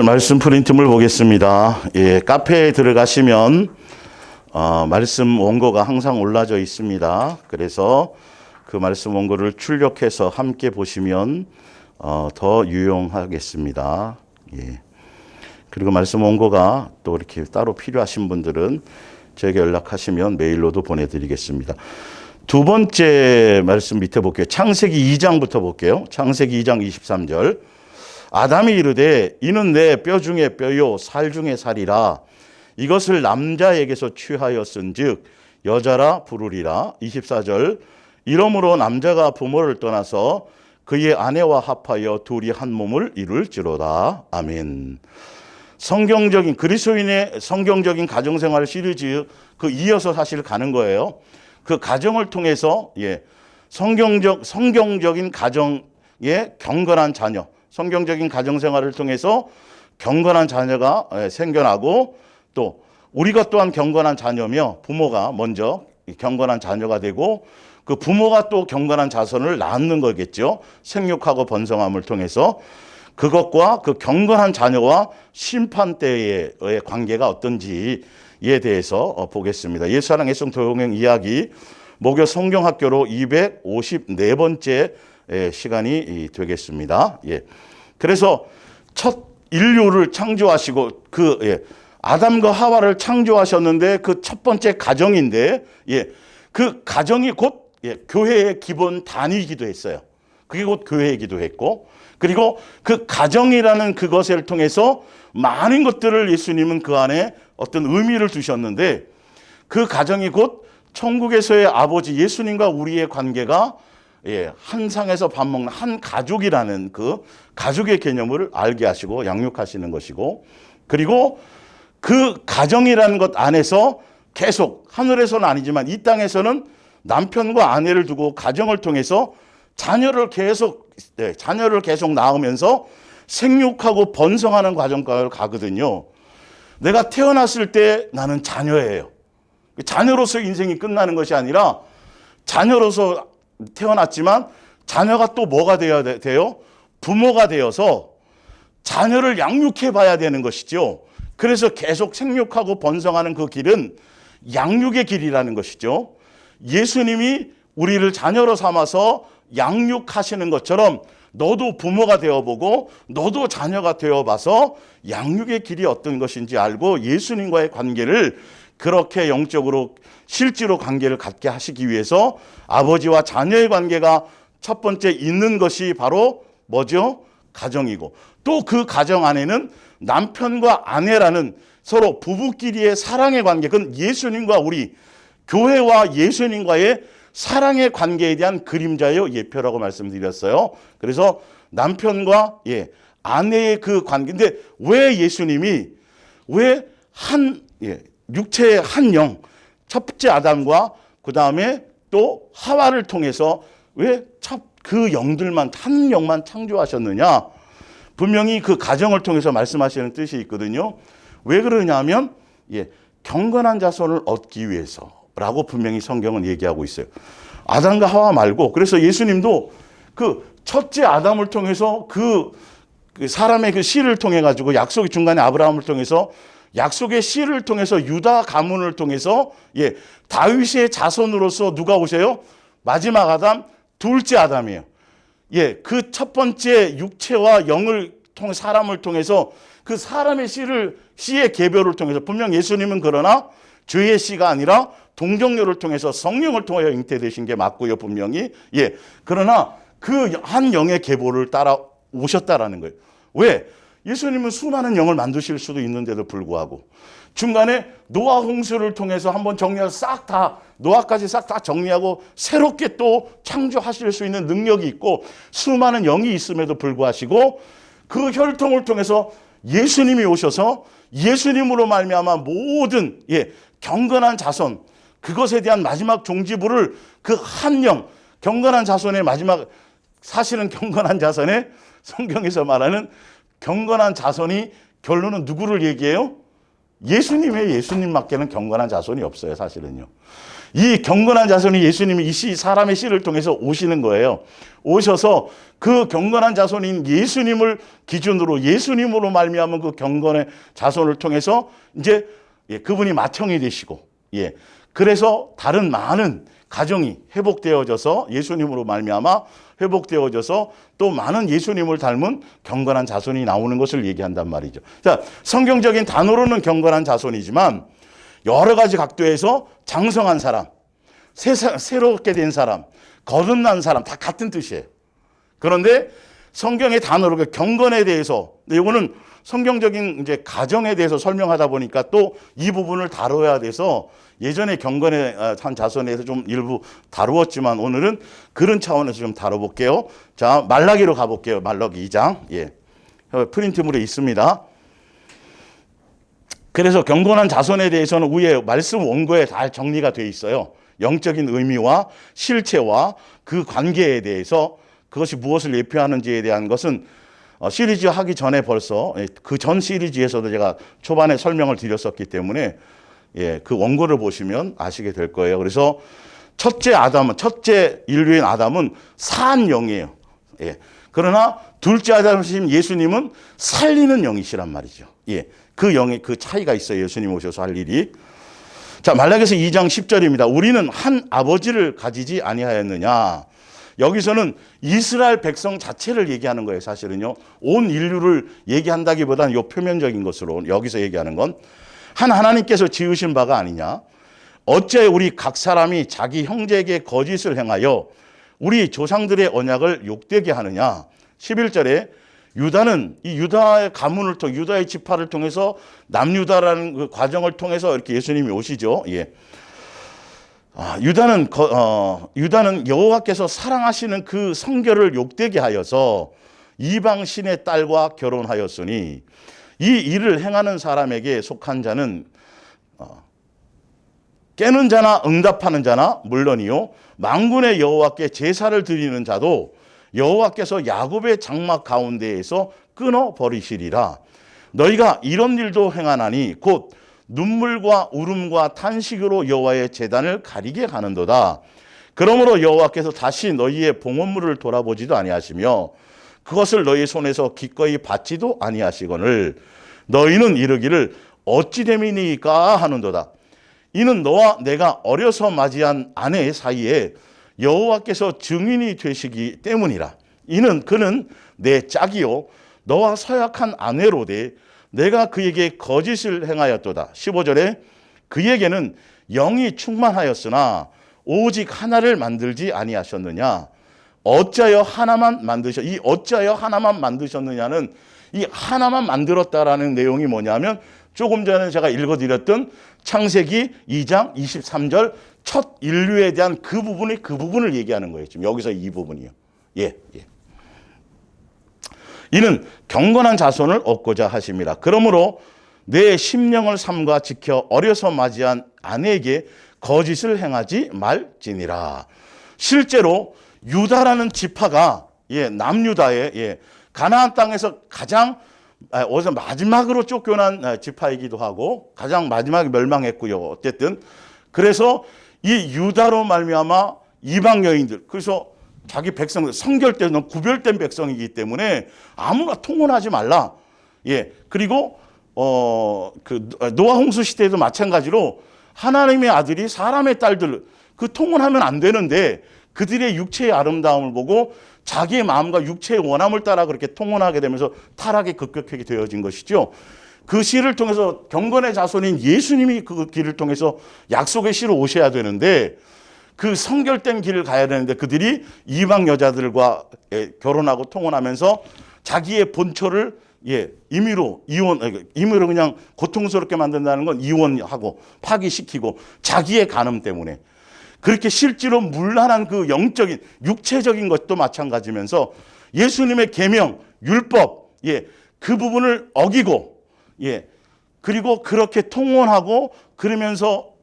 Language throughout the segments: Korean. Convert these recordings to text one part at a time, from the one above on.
말씀 프린트물 보겠습니다. 예, 카페에 들어가시면 말씀 원고가 항상 올라져 있습니다. 그래서 그 말씀 원고를 출력해서 함께 보시면 더 유용하겠습니다. 예. 그리고 말씀 원고가 또 이렇게 따로 필요하신 분들은 저에게 연락하시면 메일로도 보내드리겠습니다. 두 번째 말씀 밑에 볼게요. 창세기 2장부터 볼게요. 창세기 2장 23절. 아담이 이르되 이는 내 뼈 중에 뼈요 살 중에 살이라. 이것을 남자에게서 취하였은즉 여자라 부르리라. 24절. 이러므로 남자가 부모를 떠나서 그의 아내와 합하여 둘이 한 몸을 이룰지로다. 아멘. 성경적인 그리스도인의 성경적인 가정생활 시리즈 그 이어서 사실 가는 거예요. 그 가정을 통해서 성경적인 가정의 경건한 자녀, 성경적인 가정생활을 통해서 경건한 자녀가 생겨나고 또 우리가 또한 경건한 자녀며 부모가 먼저 경건한 자녀가 되고 그 부모가 또 경건한 자손을 낳는 거겠죠. 생육하고 번성함을 통해서 그것과 그 경건한 자녀와 심판 때의 관계가 어떤지에 대해서 보겠습니다. 예수사랑 애송 도용행 이야기 목요 성경학교로 254번째 시간이 되겠습니다. 예. 그래서 첫 인류를 창조하시고 아담과 하와를 창조하셨는데 그 첫 번째 가정인데 그 가정이 곧 교회의 기본 단위이기도 했어요. 그게 곧 교회이기도 했고 그리고 그 가정이라는 그것을 통해서 많은 것들을 예수님은 그 안에 어떤 의미를 두셨는데 그 가정이 곧 천국에서의 아버지 예수님과 우리의 관계가 한 상에서 밥 먹는 한 가족이라는 그 가족의 개념을 알게 하시고 양육하시는 것이고 그리고 그 가정이라는 것 안에서 계속 하늘에서는 아니지만 이 땅에서는 남편과 아내를 두고 가정을 통해서 자녀를 계속 낳으면서 생육하고 번성하는 과정을 가거든요. 내가 태어났을 때 나는 자녀예요. 자녀로서 인생이 끝나는 것이 아니라 자녀로서 태어났지만 자녀가 또 뭐가 되어야 돼요? 부모가 되어서 자녀를 양육해 봐야 되는 것이죠. 그래서 계속 생육하고 번성하는 그 길은 양육의 길이라는 것이죠. 예수님이 우리를 자녀로 삼아서 양육하시는 것처럼 너도 부모가 되어보고 너도 자녀가 되어봐서 양육의 길이 어떤 것인지 알고 예수님과의 관계를 그렇게 영적으로 실제로 관계를 갖게 하시기 위해서 아버지와 자녀의 관계가 첫 번째 있는 것이 바로 뭐죠? 가정이고 또 그 가정 안에는 남편과 아내라는 서로 부부끼리의 사랑의 관계, 그건 예수님과 우리 교회와 예수님과의 사랑의 관계에 대한 그림자요 예표라고 말씀드렸어요. 그래서 남편과 아내의 그 관계인데 왜 예수님이 육체의 한 영, 첫째 아담과 그 다음에 또 하와를 통해서 왜 그 영들만 한 영만 창조하셨느냐? 분명히 그 가정을 통해서 말씀하시는 뜻이 있거든요. 왜 그러냐면 경건한 자손을 얻기 위해서라고 분명히 성경은 얘기하고 있어요. 아담과 하와 말고 그래서 예수님도 그 첫째 아담을 통해서 그 사람의 그 씨를 통해 가지고 약속의 중간에 아브라함을 통해서 약속의 씨를 통해서 유다 가문을 통해서 다윗의 자손으로서 누가 오세요? 마지막 아담, 둘째 아담이에요. 그 첫 번째 육체와 영을 통해 사람을 통해서 그 사람의 씨의 계별을 통해서 분명 예수님은 그러나 죄의 씨가 아니라 동정녀를 통해서 성령을 통하여 잉태되신 게 맞고요, 분명히. 그러나 그 한 영의 계보를 따라 오셨다라는 거예요. 왜? 예수님은 수많은 영을 만드실 수도 있는데도 불구하고 중간에 노아 홍수를 통해서 한번 정리해서 노아까지 싹 다 정리하고 새롭게 또 창조하실 수 있는 능력이 있고 수많은 영이 있음에도 불구하고 그 혈통을 통해서 예수님이 오셔서 예수님으로 말미암아 모든 경건한 자손 그것에 대한 마지막 종지부를 그 한 영 경건한 자손의 마지막 사실은 경건한 자손의 성경에서 말하는 경건한 자손이 결론은 누구를 얘기해요? 예수님의 예수님밖에는 경건한 자손이 없어요. 사실은요. 이 경건한 자손이 예수님이 사람의 씨를 통해서 오시는 거예요. 오셔서 그 경건한 자손인 예수님을 기준으로 예수님으로 말미암은 그 경건의 자손을 통해서 이제 그분이 맏형이 되시고 그래서 다른 많은 가정이 회복되어져서 예수님으로 말미암아 회복되어져서 또 많은 예수님을 닮은 경건한 자손이 나오는 것을 얘기한단 말이죠. 자, 성경적인 단어로는 경건한 자손이지만 여러 가지 각도에서 장성한 사람, 새롭게 된 사람, 거듭난 사람 다 같은 뜻이에요. 그런데 성경의 단어로 경건에 대해서, 이거는 성경적인 이제 가정에 대해서 설명하다 보니까 또 이 부분을 다뤄야 돼서 예전에 경건의 한 자손에서 좀 일부 다루었지만 오늘은 그런 차원에서 좀 다뤄볼게요. 자, 말라기로 가볼게요. 말라기 2장. 프린트물에 있습니다. 그래서 경건한 자손에 대해서는 위에 말씀 원고에 다 정리가 되어 있어요. 영적인 의미와 실체와 그 관계에 대해서 그것이 무엇을 예표하는지에 대한 것은 시리즈 하기 전에 벌써 그 전 시리즈에서도 제가 초반에 설명을 드렸었기 때문에 그 원고를 보시면 아시게 될 거예요. 그래서 첫째 인류인 아담은 사한 영이에요. 그러나 둘째 아담이신 예수님은 살리는 영이시란 말이죠. 그 영의 그 차이가 있어요. 예수님 오셔서 할 일이. 자, 말라기서 2장 10절입니다. 우리는 한 아버지를 가지지 아니하였느냐. 여기서는 이스라엘 백성 자체를 얘기하는 거예요. 사실은요. 온 인류를 얘기한다기보다는 요 표면적인 것으로 여기서 얘기하는 건 한 하나님께서 지으신 바가 아니냐. 어째 우리 각 사람이 자기 형제에게 거짓을 행하여 우리 조상들의 언약을 욕되게 하느냐. 11절에 유다는 이 유다의 가문을 통해 유다의 지파를 통해서 남유다라는 그 과정을 통해서 이렇게 예수님이 오시죠. 유다는 여호와께서 사랑하시는 그 성결을 욕되게 하여서 이방 신의 딸과 결혼하였으니 이 일을 행하는 사람에게 속한 자는 깨는 자나 응답하는 자나 물론이요 만군의 여호와께 제사를 드리는 자도 여호와께서 야곱의 장막 가운데에서 끊어버리시리라. 너희가 이런 일도 행하나니 곧 눈물과 울음과 탄식으로 여호와의 제단을 가리게 하는도다. 그러므로 여호와께서 다시 너희의 봉헌물을 돌아보지도 아니하시며 그것을 너희 손에서 기꺼이 받지도 아니하시거늘 너희는 이르기를 어찌 됨이니까 하는도다. 이는 너와 내가 어려서 맞이한 아내 사이에 여호와께서 증인이 되시기 때문이라. 이는 그는 내 짝이요 너와 서약한 아내로되 내가 그에게 거짓을 행하였도다. 15절에 그에게는 영이 충만하였으나 오직 하나를 만들지 아니하셨느냐. 어찌하여 하나만 만드셨느냐는 이 하나만 만들었다라는 내용이 뭐냐면 조금 전에 제가 읽어드렸던 창세기 2장 23절 첫 인류에 대한 그 부분을 얘기하는 거예요. 지금 여기서 이 부분이요. 이는 경건한 자손을 얻고자 하심이라. 그러므로 내 심령을 삼가 지켜 어려서 맞이한 아내에게 거짓을 행하지 말지니라. 실제로 유다라는 지파가 남유다의 가나안 땅에서 가장 마지막으로 쫓겨난 지파이기도 하고 가장 마지막에 멸망했고요. 어쨌든 그래서 이 유다로 말미암아 이방 여인들 그래서 자기 백성들 성결된 구별된 백성이기 때문에 아무나 통혼하지 말라. 그리고 그 노아 홍수 시대에도 마찬가지로 하나님의 아들이 사람의 딸들 그 통혼하면 안 되는데 그들의 육체의 아름다움을 보고 자기의 마음과 육체의 원함을 따라 그렇게 통혼하게 되면서 타락이 급격하게 되어진 것이죠. 그 씨를 통해서 경건의 자손인 예수님이 그 길을 통해서 약속의 씨로 오셔야 되는데 그 성결된 길을 가야 되는데 그들이 이방 여자들과 결혼하고 통혼하면서 자기의 본처를 임의로 그냥 고통스럽게 만든다는 건 이혼하고 파기시키고 자기의 간음 때문에 그렇게 실제로 문란한 그 영적인 육체적인 것도 마찬가지면서 예수님의 계명 율법 그 부분을 어기고 그리고 그렇게 통혼하고 그러면서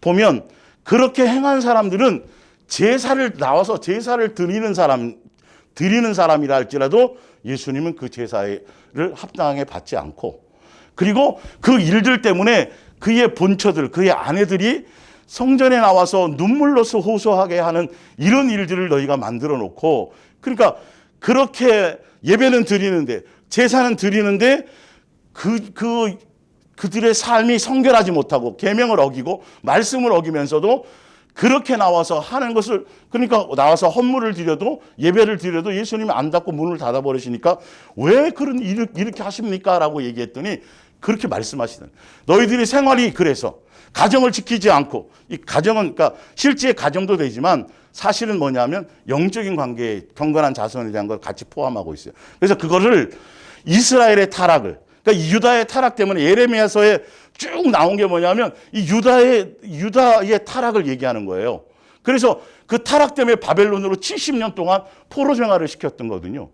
보면 그렇게 행한 사람들은 제사를 나와서 제사를 드리는 사람이라 할지라도 예수님은 그 제사를 합당하게 받지 않고 그리고 그 일들 때문에 그의 본처들 그의 아내들이 성전에 나와서 눈물로서 호소하게 하는 이런 일들을 너희가 만들어 놓고, 그러니까 그렇게 예배는 드리는데, 제사는 드리는데 그들의 삶이 성결하지 못하고 계명을 어기고 말씀을 어기면서도 그렇게 나와서 하는 것을, 그러니까 나와서 헌물을 드려도 예배를 드려도 예수님이 안 닫고 문을 닫아 버리시니까 왜 그런 이렇게 하십니까? 라고 얘기했더니 그렇게 말씀하시는, 너희들이 생활이 그래서 가정을 지키지 않고, 이 가정은 그러니까 실제 가정도 되지만 사실은 뭐냐면 영적인 관계에 경건한 자손에 대한 걸 같이 포함하고 있어요. 그래서 그거를 이스라엘의 타락을, 그러니까 유다의 타락 때문에 예레미야서에 쭉 나온 게 뭐냐면 이 유다의 타락을 얘기하는 거예요. 그래서 그 타락 때문에 바벨론으로 70년 동안 포로 생활을 시켰던 거거든요.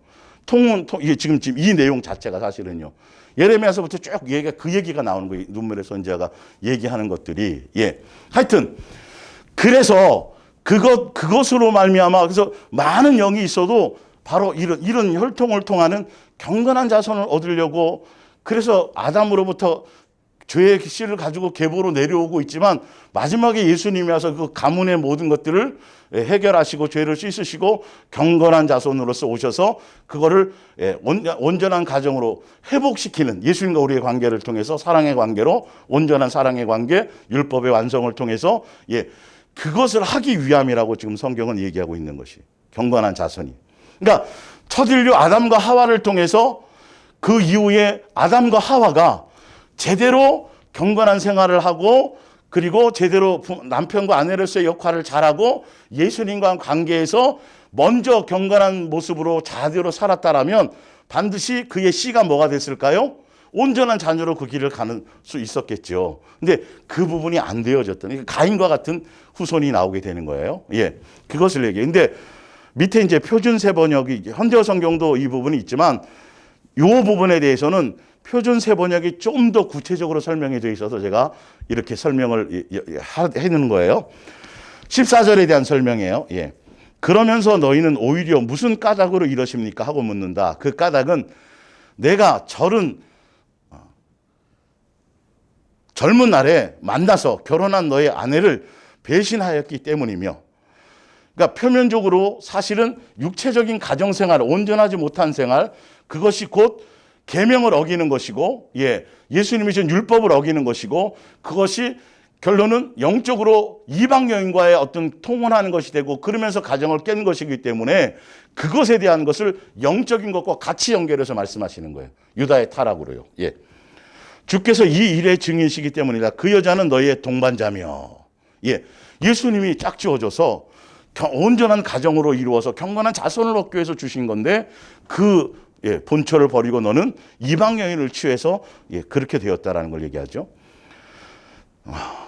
지금 이 내용 자체가 사실은요. 예레미야서부터 쭉 그 얘기가 나오는 거예요. 눈물의 선지자가 얘기하는 것들이. 예. 하여튼 그래서 그것으로 말미암아, 그래서 많은 영이 있어도 바로 이런 혈통을 통하는 경건한 자손을 얻으려고, 그래서 아담으로부터 죄의 씨를 가지고 계보로 내려오고 있지만 마지막에 예수님이 와서 그 가문의 모든 것들을 해결하시고 죄를 씻으시고 경건한 자손으로서 오셔서 그거를 온전한 가정으로 회복시키는, 예수님과 우리의 관계를 통해서 사랑의 관계로, 온전한 사랑의 관계, 율법의 완성을 통해서 그것을 하기 위함이라고 지금 성경은 얘기하고 있는 것이 경건한 자손이. 그러니까 첫 인류 아담과 하와를 통해서 그 이후에 아담과 하와가 제대로 경건한 생활을 하고, 그리고 제대로 남편과 아내로서의 역할을 잘하고 예수님과 관계에서 먼저 경건한 모습으로 자대로 살았다라면 반드시 그의 씨가 뭐가 됐을까요? 온전한 자녀로 그 길을 가는 수 있었겠죠. 근데 그 부분이 안 되어졌더니 가인과 같은 후손이 나오게 되는 거예요. 예, 그것을 얘기해요. 근데 밑에 이제 표준세 번역이, 현대어 성경도 이 부분이 있지만 이 부분에 대해서는 표준세 번역이 좀 더 구체적으로 설명이 되어 있어서 제가 이렇게 설명을 해놓은 거예요. 14절에 대한 설명이에요. 예. 그러면서 너희는 오히려 무슨 까닭으로 이러십니까? 하고 묻는다. 그 까닭은 내가 젊은 날에 만나서 결혼한 너의 아내를 배신하였기 때문이며, 그러니까 표면적으로 사실은 육체적인 가정생활, 온전하지 못한 생활, 그것이 곧 계명을 어기는 것이고, 예수님이 준 율법을 어기는 것이고, 그것이 결론은 영적으로 이방 여인과의 어떤 통혼하는 것이 되고, 그러면서 가정을 깬 것이기 때문에 그것에 대한 것을 영적인 것과 같이 연결해서 말씀하시는 거예요. 유다의 타락으로요. 주께서 이 일의 증인이시기 때문이다. 그 여자는 너희의 동반자며. 예수님이 짝지어줘서 온전한 가정으로 이루어서 경건한 자손을 얻기 위해서 주신 건데, 본처를 버리고 너는 이방 여인을 취해서 그렇게 되었다라는 걸 얘기하죠.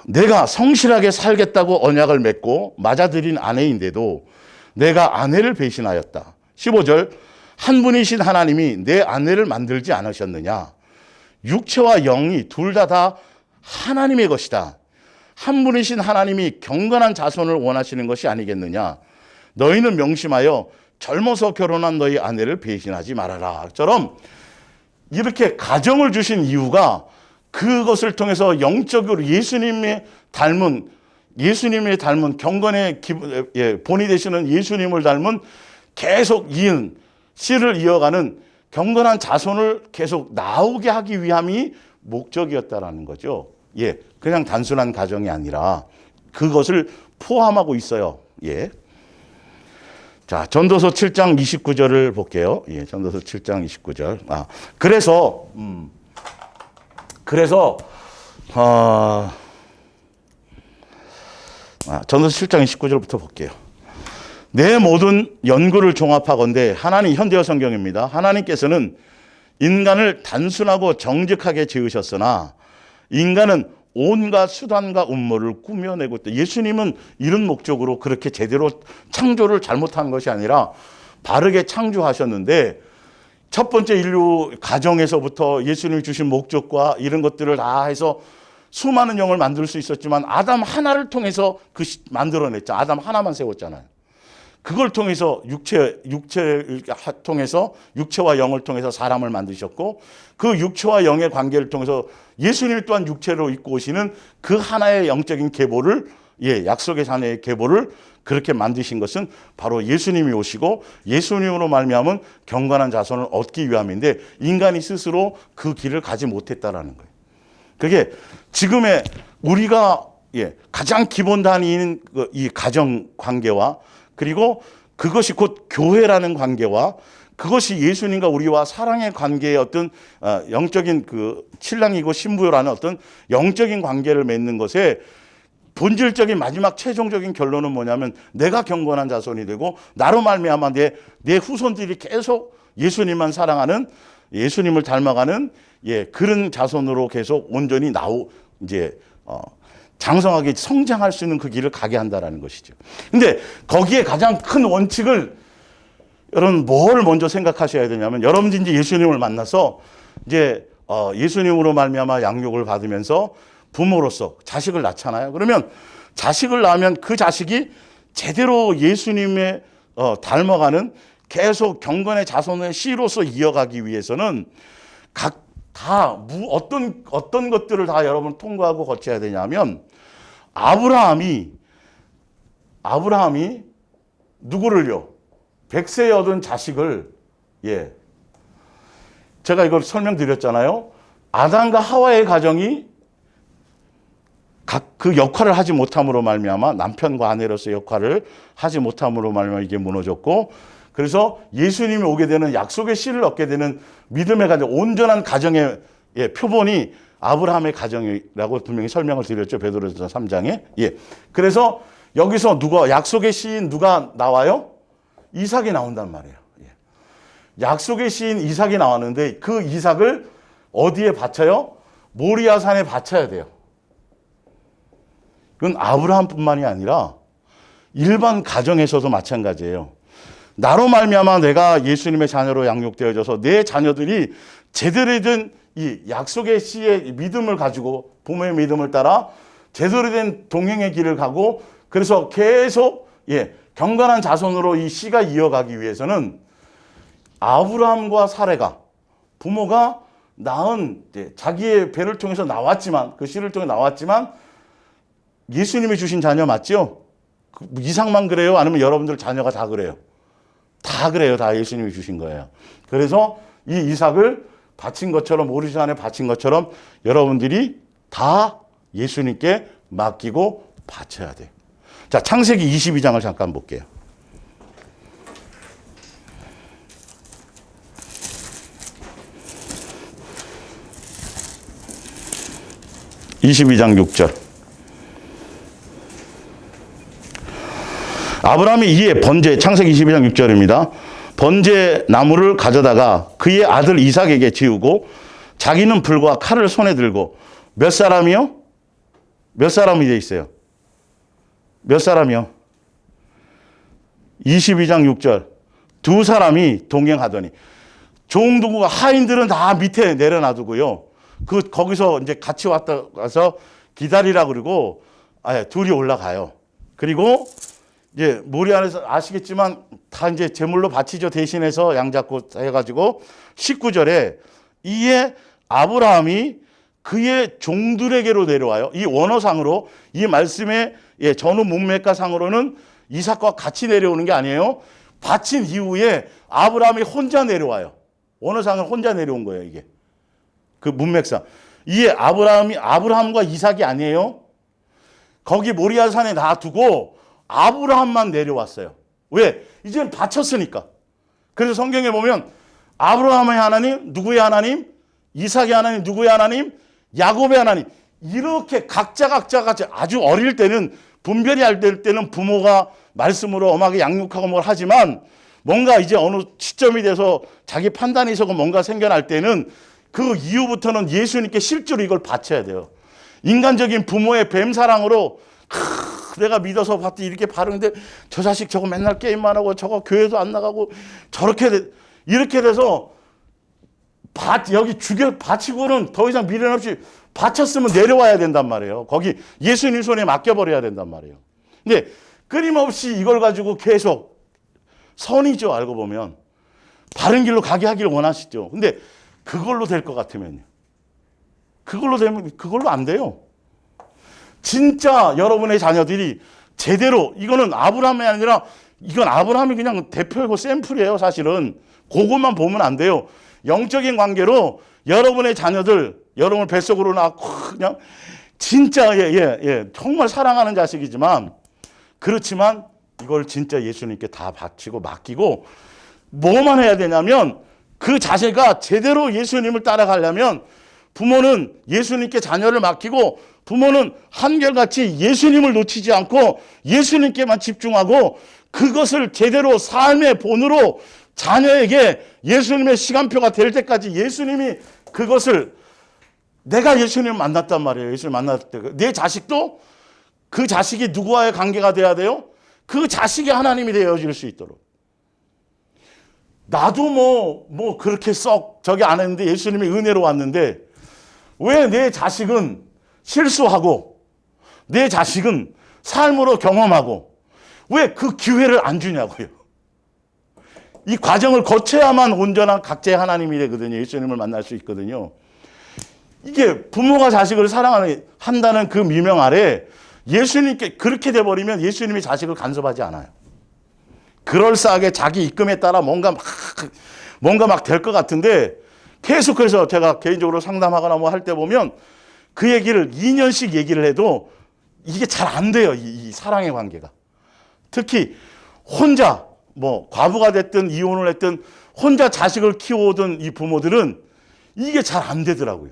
내가 성실하게 살겠다고 언약을 맺고 맞아들인 아내인데도 내가 아내를 배신하였다. 15절, 한 분이신 하나님이 내 아내를 만들지 않으셨느냐? 육체와 영이 둘 다 하나님의 것이다. 한 분이신 하나님이 경건한 자손을 원하시는 것이 아니겠느냐? 너희는 명심하여 젊어서 결혼한 너희 아내를 배신하지 말아라. 처럼 이렇게 가정을 주신 이유가 그것을 통해서 영적으로 예수님의 닮은 경건의 본이 되시는 예수님을 닮은 계속 씨를 이어가는 경건한 자손을 계속 나오게 하기 위함이 목적이었다라는 거죠. 그냥 단순한 가정이 아니라 그것을 포함하고 있어요. 자, 전도서 7장 29절을 볼게요. 전도서 7장 29절. 전도서 7장 29절부터 볼게요. 내 모든 연구를 종합하건대, 하나님, 현대어 성경입니다. 하나님께서는 인간을 단순하고 정직하게 지으셨으나 인간은 온갖 수단과 음모를 꾸며내고 있다. 예수님은 이런 목적으로 그렇게 제대로 창조를 잘못한 것이 아니라 바르게 창조하셨는데, 첫 번째 인류 가정에서부터 예수님이 주신 목적과 이런 것들을 다 해서 수많은 영을 만들 수 있었지만 아담 하나를 통해서 만들어냈죠. 아담 하나만 세웠잖아요. 그걸 통해서 육체를 통해서 육체와 영을 통해서 사람을 만드셨고, 그 육체와 영의 관계를 통해서 예수님 또한 육체로 입고 오시는 그 하나의 영적인 계보를 약속의 자녀의 계보를 그렇게 만드신 것은 바로 예수님이 오시고 예수님으로 말미암은 경건한 자손을 얻기 위함인데 인간이 스스로 그 길을 가지 못했다라는 거예요. 그게 지금의 우리가 가장 기본 단위인 이 가정 관계와 그리고 그것이 곧 교회라는 관계와 그것이 예수님과 우리와 사랑의 관계의 어떤 영적인 그 신랑이고 신부라는 어떤 영적인 관계를 맺는 것에 본질적인 마지막 최종적인 결론은 뭐냐면 내가 경건한 자손이 되고 나로 말미암아 내 후손들이 계속 예수님만 사랑하는 예수님을 닮아가는 그런 자손으로 계속 온전히 장성하게 성장할 수 있는 그 길을 가게 한다라는 것이죠. 근데 거기에 가장 큰 원칙을 여러분 뭘 먼저 생각하셔야 되냐면 여러분이 이제 예수님을 만나서 이제 예수님으로 말미암아 양육을 받으면서 부모로서 자식을 낳잖아요. 그러면 자식을 낳으면 그 자식이 제대로 예수님의 닮아가는 계속 경건의 자손의 씨로서 이어가기 위해서는 어떤 것들을 다 여러분 통과하고 거쳐야 되냐면 아브라함이 누구를요? 100세에 얻은 자식을 제가 이걸 설명드렸잖아요. 아담과 하와의 가정이 각 그 역할을 하지 못함으로 말미암아 남편과 아내로서의 역할을 하지 못함으로 말미암아 이게 무너졌고 그래서 예수님이 오게 되는 약속의 씨를 얻게 되는 믿음의 가정, 온전한 가정의 표본이 아브라함의 가정이라고 분명히 설명을 드렸죠. 베드로전서 3장에. 그래서 여기서 약속의 씨인 누가 나와요? 이삭이 나온단 말이에요. 약속의 씨인 이삭이 나왔는데 그 이삭을 어디에 바쳐요? 모리아산에 바쳐야 돼요. 그건 아브라함뿐만이 아니라 일반 가정에서도 마찬가지예요. 나로 말미암아 내가 예수님의 자녀로 양육되어져서 내 자녀들이 제대로 된 이 약속의 씨의 믿음을 가지고 부모의 믿음을 따라 제대로 된 동행의 길을 가고 그래서 계속 경건한 자손으로 이 씨가 이어가기 위해서는 아브라함과 사레가 부모가 낳은 자기의 배를 통해서 나왔지만 그 씨를 통해 나왔지만 예수님이 주신 자녀 맞죠? 이삭만 그래요? 아니면 여러분들 자녀가 다 그래요? 다 그래요. 다 예수님이 주신 거예요. 그래서 이 이삭을 바친 것처럼 오리지널에 바친 것처럼 여러분들이 다 예수님께 맡기고 바쳐야 돼요. 자, 창세기 22장을 잠깐 볼게요. (22장 6절) 아브라함이 이에 창세기 22장 6절입니다. 번제 나무를 가져다가 그의 아들 이삭에게 지우고 자기는 불과 칼을 손에 들고 몇 사람이요? 몇 사람이 돼 있어요? 몇 사람이요? 22장 6절 두 사람이 동행하더니 종두구가 하인들은 다 밑에 내려놔두고요. 거기서 이제 같이 와서 기다리라 그러고 둘이 올라가요. 그리고 이제 모리아에서 아시겠지만 다 이제 제물로 바치죠. 대신해서 양 잡고 해가지고 19절에 이에 아브라함이 그의 종들에게로 내려와요. 이 원어상으로 이 말씀의 전후 문맥가상으로는 이삭과 같이 내려오는 게 아니에요. 바친 이후에 아브라함이 혼자 내려와요. 원어상은 혼자 내려온 거예요. 이게 그 문맥상 이에 아브라함과 이삭이 아니에요. 거기 모리아 산에 놔두고 아브라함만 내려왔어요. 왜? 이제는 바쳤으니까. 그래서 성경에 보면 아브라함의 하나님, 누구의 하나님? 이삭의 하나님, 누구의 하나님? 야곱의 하나님. 이렇게 각자가 아주 어릴 때는 분별이 안 될 때는 부모가 말씀으로 엄하게 양육하고 뭘 하지만 뭔가 이제 어느 시점이 돼서 자기 판단이 서고 뭔가 생겨날 때는 그 이후부터는 예수님께 실제로 이걸 바쳐야 돼요. 인간적인 부모의 뱀사랑으로 내가 믿어서 봤더니 이렇게 바르는데 저 자식 저거 맨날 게임만 하고 저거 교회도 안 나가고 이렇게 돼서 여기 바치고는 더 이상 미련 없이 바쳤으면 내려와야 된단 말이에요. 거기 예수님 손에 맡겨버려야 된단 말이에요. 근데 끊임없이 이걸 가지고 계속 선이죠. 알고 보면 바른 길로 가게 하기를 원하시죠. 근데 그걸로 될 것 같으면요. 그걸로 안 돼요. 진짜 여러분의 자녀들이 제대로, 이거는 아브라함이 아니라 이건 아브라함이 그냥 대표이고 샘플이에요. 사실은 그것만 보면 안 돼요. 영적인 관계로 여러분의 자녀들, 여러분 뱃속으로 낳고 그냥 진짜 정말 사랑하는 자식이지만, 그렇지만 이걸 진짜 예수님께 다 바치고 맡기고, 뭐만 해야 되냐면 그 자세가 제대로 예수님을 따라가려면 부모는 예수님께 자녀를 맡기고, 부모는 한결같이 예수님을 놓치지 않고 예수님께만 집중하고, 그것을 제대로 삶의 본으로 자녀에게 예수님의 시간표가 될 때까지 예수님이 그것을, 내가 예수님을 만났단 말이에요. 예수님을 만났을 때 내 자식도 그 자식이 누구와의 관계가 돼야 돼요? 그 자식이 하나님이 되어질 수 있도록. 나도 뭐 그렇게 썩 저기 안 했는데 예수님이 은혜로 왔는데, 왜 내 자식은 실수하고 내 자식은 삶으로 경험하고 왜 그 기회를 안 주냐고요. 이 과정을 거쳐야만 온전한 각자의 하나님이 되거든요. 예수님을 만날 수 있거든요. 이게 부모가 자식을 사랑한다는 그 미명 아래 예수님께 그렇게 돼버리면 예수님이 자식을 간섭하지 않아요. 그럴싸하게 자기 입금에 따라 뭔가 막 될 것 같은데, 계속해서 제가 개인적으로 상담하거나 뭐 할 때 보면 그 얘기를 2년씩 얘기를 해도 이게 잘 안 돼요. 이 사랑의 관계가. 특히 혼자 뭐 과부가 됐든 이혼을 했든 혼자 자식을 키워오던 이 부모들은 이게 잘 안 되더라고요.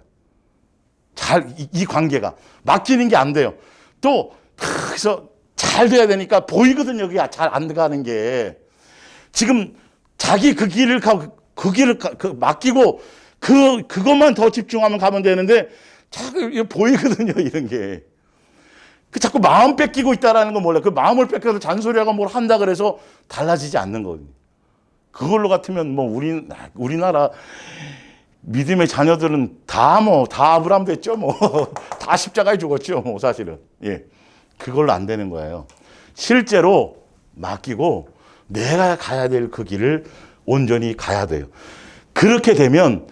이 관계가 맡기는 게 안 돼요. 또 그래서 잘 돼야 되니까 보이거든요. 그게 잘 안 가는 게. 지금 자기 그 길을 맡기고 그것만 더 집중하면 가면 되는데 자꾸 보이거든요. 이런 게. 자꾸 마음 뺏기고 있다라는 건 몰라요. 그 마음을 뺏겨서 잔소리하고 뭘 한다 그래서 달라지지 않는 거거든요. 그걸로 같으면 뭐 우리나라 믿음의 자녀들은 다 아브라함 됐죠. 다 십자가에 죽었죠. 사실은. 예. 그걸로 안 되는 거예요. 실제로 맡기고 내가 가야 될 그 길을 온전히 가야 돼요. 그렇게 되면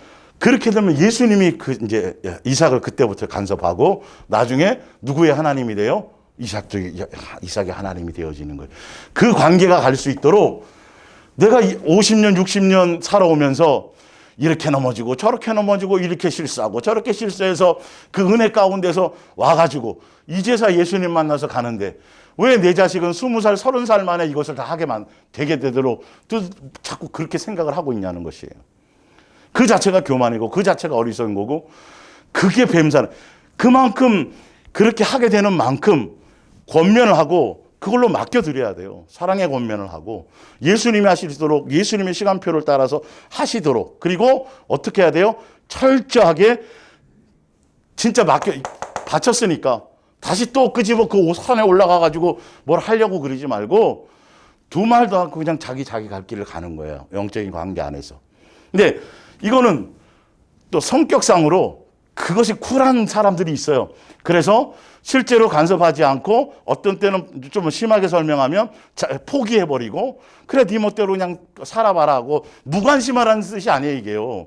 예수님이 이제 이삭을 그때부터 간섭하고 나중에 누구의 하나님이 돼요? 이삭의 하나님이 되어지는 거예요. 그 관계가 갈 수 있도록 내가 50년, 60년 살아오면서 이렇게 넘어지고 저렇게 넘어지고 이렇게 실수하고 저렇게 실수해서 그 은혜 가운데서 와가지고 이제서 예수님 만나서 가는데, 왜 내 자식은 20살, 30살 만에 이것을 다 되게 되도록 또 자꾸 그렇게 생각을 하고 있냐는 것이에요. 그 자체가 교만이고 그 자체가 어리석은 거고, 그게 뱀사는 그만큼 그렇게 하게 되는 만큼 권면을 하고 그걸로 맡겨드려야 돼요. 사랑의 권면을 하고 예수님이 하시도록, 예수님의 시간표를 따라서 하시도록. 그리고 어떻게 해야 돼요? 철저하게 진짜 바쳤으니까 다시 또 끄집어 그 산에 올라가가지고 뭘 하려고 그러지 말고 두 말도 않고 그냥 자기 갈 길을 가는 거예요. 영적인 관계 안에서. 근데 이거는 또 성격상으로 그것이 쿨한 사람들이 있어요. 그래서 실제로 간섭하지 않고 어떤 때는 좀 심하게 설명하면 포기해버리고, 그래 네 멋대로 그냥 살아봐라 하고 무관심하라는 뜻이 아니에요. 이게요.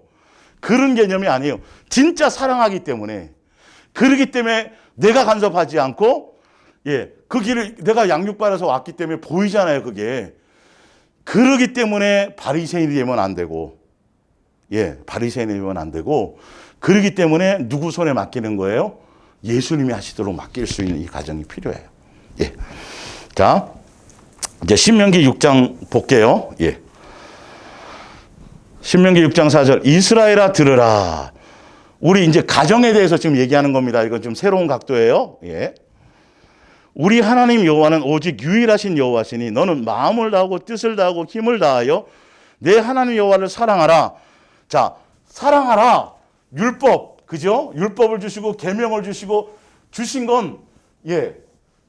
그런 개념이 아니에요. 진짜 사랑하기 때문에. 그러기 때문에 내가 간섭하지 않고, 그 길을 내가 양육받아서 왔기 때문에 보이잖아요. 그게. 그러기 때문에 바리새인이 되면 안 되고, 바리새인이 되면 안 되고, 그러기 때문에 누구 손에 맡기는 거예요? 예수님이 하시도록 맡길 수 있는 이 과정이 필요해요. 자, 이제 신명기 6장 볼게요. 신명기 6장 4절. 이스라엘아 들으라. 우리 이제 가정에 대해서 지금 얘기하는 겁니다. 이건 좀 새로운 각도예요. 우리 하나님 여호와는 오직 유일하신 여호와시니 너는 마음을 다하고 뜻을 다하고 힘을 다하여 내 하나님 여호와를 사랑하라. 자, 사랑하라. 율법, 그죠? 율법을 주시고 계명을 주시고 주신 건,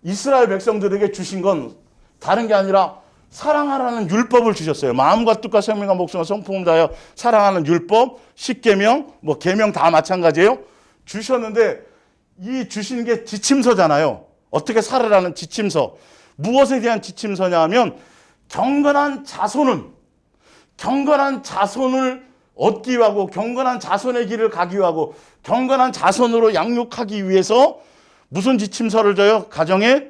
이스라엘 백성들에게 주신 건 다른 게 아니라 사랑하라는 율법을 주셨어요. 마음과 뜻과 생명과 목숨과 성품을 다하여 사랑하는 율법, 십계명, 뭐 계명 다 마찬가지예요. 주셨는데 이 주시는 게 지침서잖아요. 어떻게 살아라는 지침서. 무엇에 대한 지침서냐 하면 경건한 자손을 얻기 위하고 경건한 자손의 길을 가기 위하고 경건한 자손으로 양육하기 위해서 무슨 지침서를 줘요? 가정에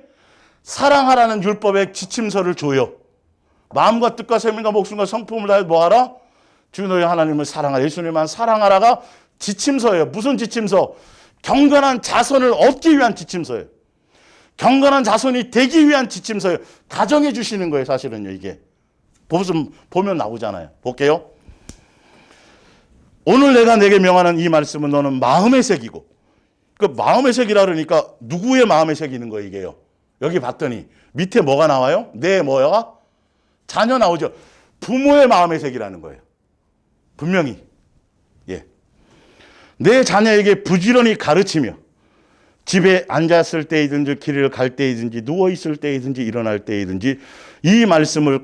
사랑하라는 율법의 지침서를 줘요. 마음과 뜻과 생명과 목숨과 성품을 다해 뭐하라? 주 너희 하나님을 사랑하라. 예수님만 사랑하라가 지침서예요. 무슨 지침서? 경건한 자손을 얻기 위한 지침서예요. 경건한 자손이 되기 위한 지침서예요. 가정해 주시는 거예요, 사실은요, 이게. 보면 나오잖아요. 볼게요. 오늘 내가 내게 명하는 이 말씀은 너는 마음에 새기고, 그 마음에 새기라 그러니까 누구의 마음에 새기는 거예요, 이게요. 여기 봤더니 밑에 뭐가 나와요? 내 뭐야? 자녀 나오죠. 부모의 마음에 새기라는 거예요. 분명히. 예. 내 자녀에게 부지런히 가르치며 집에 앉았을 때이든지 길을 갈 때이든지 누워있을 때이든지 일어날 때이든지 이 말씀을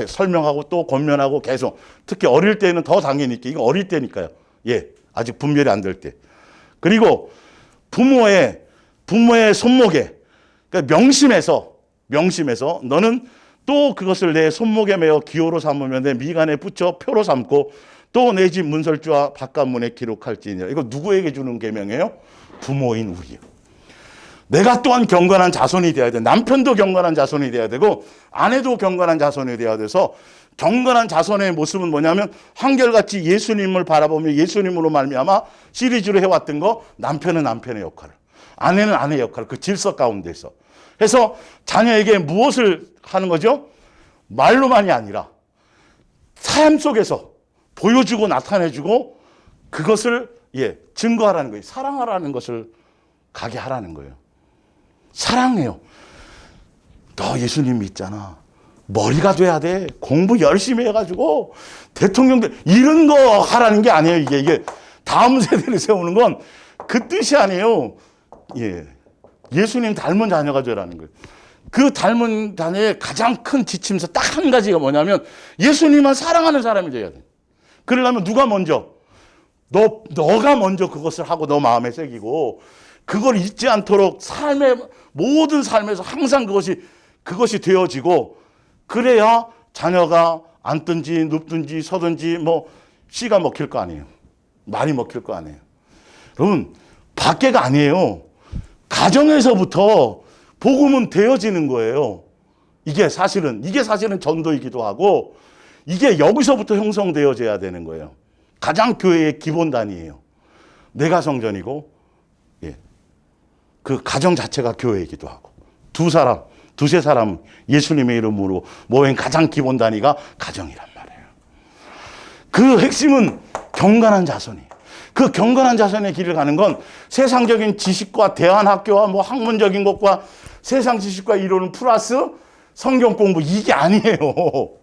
설명하고 또 권면하고 계속, 특히 어릴 때는 더 당연히 있게, 이거 어릴 때니까요. 예, 아직 분별이 안 될 때. 그리고 부모의 손목에, 그러니까 명심해서 너는 또 그것을 내 손목에 매어 기호로 삼으면 내 미간에 붙여 표로 삼고 또 내 집 문설주와 바깥문에 기록할지니라. 이거 누구에게 주는 계명이에요? 부모인 우리요. 내가 또한 경건한 자손이 되어야 돼. 남편도 경건한 자손이 되어야 되고 아내도 경건한 자손이 되어야 돼서, 경건한 자손의 모습은 뭐냐면 한결같이 예수님을 바라보며 예수님으로 말미암아 시리즈로 해왔던 거, 남편은 남편의 역할을, 아내는 아내의 역할을 그 질서 가운데서 해서 자녀에게 무엇을 하는 거죠? 말로만이 아니라 삶 속에서 보여주고 나타내주고 그것을 증거하라는 거예요. 사랑하라는 것을 가게 하라는 거예요. 사랑해요. 너 예수님 믿잖아. 머리가 돼야 돼. 공부 열심히 해가지고 대통령 이런 거 하라는 게 아니에요. 이게 다음 세대를 세우는 건 그 뜻이 아니에요. 예수님 닮은 자녀가 되라는 거예요. 그 닮은 자녀의 가장 큰 지침서 딱 한 가지가 뭐냐면 예수님만 사랑하는 사람이 돼야 돼. 그러려면 누가 먼저? 너가 먼저 그것을 하고 너 마음에 새기고 그걸 잊지 않도록 모든 삶에서 항상 그것이 되어지고, 그래야 자녀가 앉든지 눕든지 서든지 씨가 먹힐 거 아니에요. 말이 먹힐 거 아니에요. 여러분, 밖에가 아니에요. 가정에서부터 복음은 되어지는 거예요. 이게 사실은 전도이기도 하고, 이게 여기서부터 형성되어져야 되는 거예요. 가장 교회의 기본단이에요. 내가 성전이고, 그 가정 자체가 교회이기도 하고, 두세 사람 예수님의 이름으로 모인 가장 기본 단위가 가정이란 말이에요. 그 핵심은 경건한 자손이에요. 그 경건한 자손의 길을 가는 건 세상적인 지식과 대안학교와 학문적인 것과 세상 지식과 이론은 플러스 성경 공부, 이게 아니에요.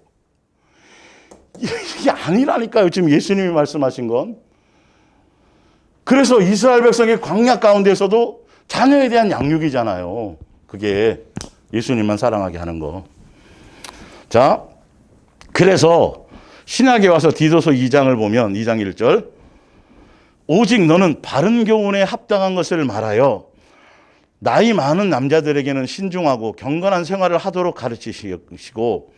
이게 아니라니까요. 지금 예수님이 말씀하신 건. 그래서 이스라엘 백성의 광야 가운데서도 자녀에 대한 양육이잖아요. 그게 예수님만 사랑하게 하는 거. 자, 그래서 신약에 와서 디도서 2장을 보면 2장 1절, 오직 너는 바른 교훈에 합당한 것을 말하여 나이 많은 남자들에게는 신중하고 경건한 생활을 하도록 가르치시고,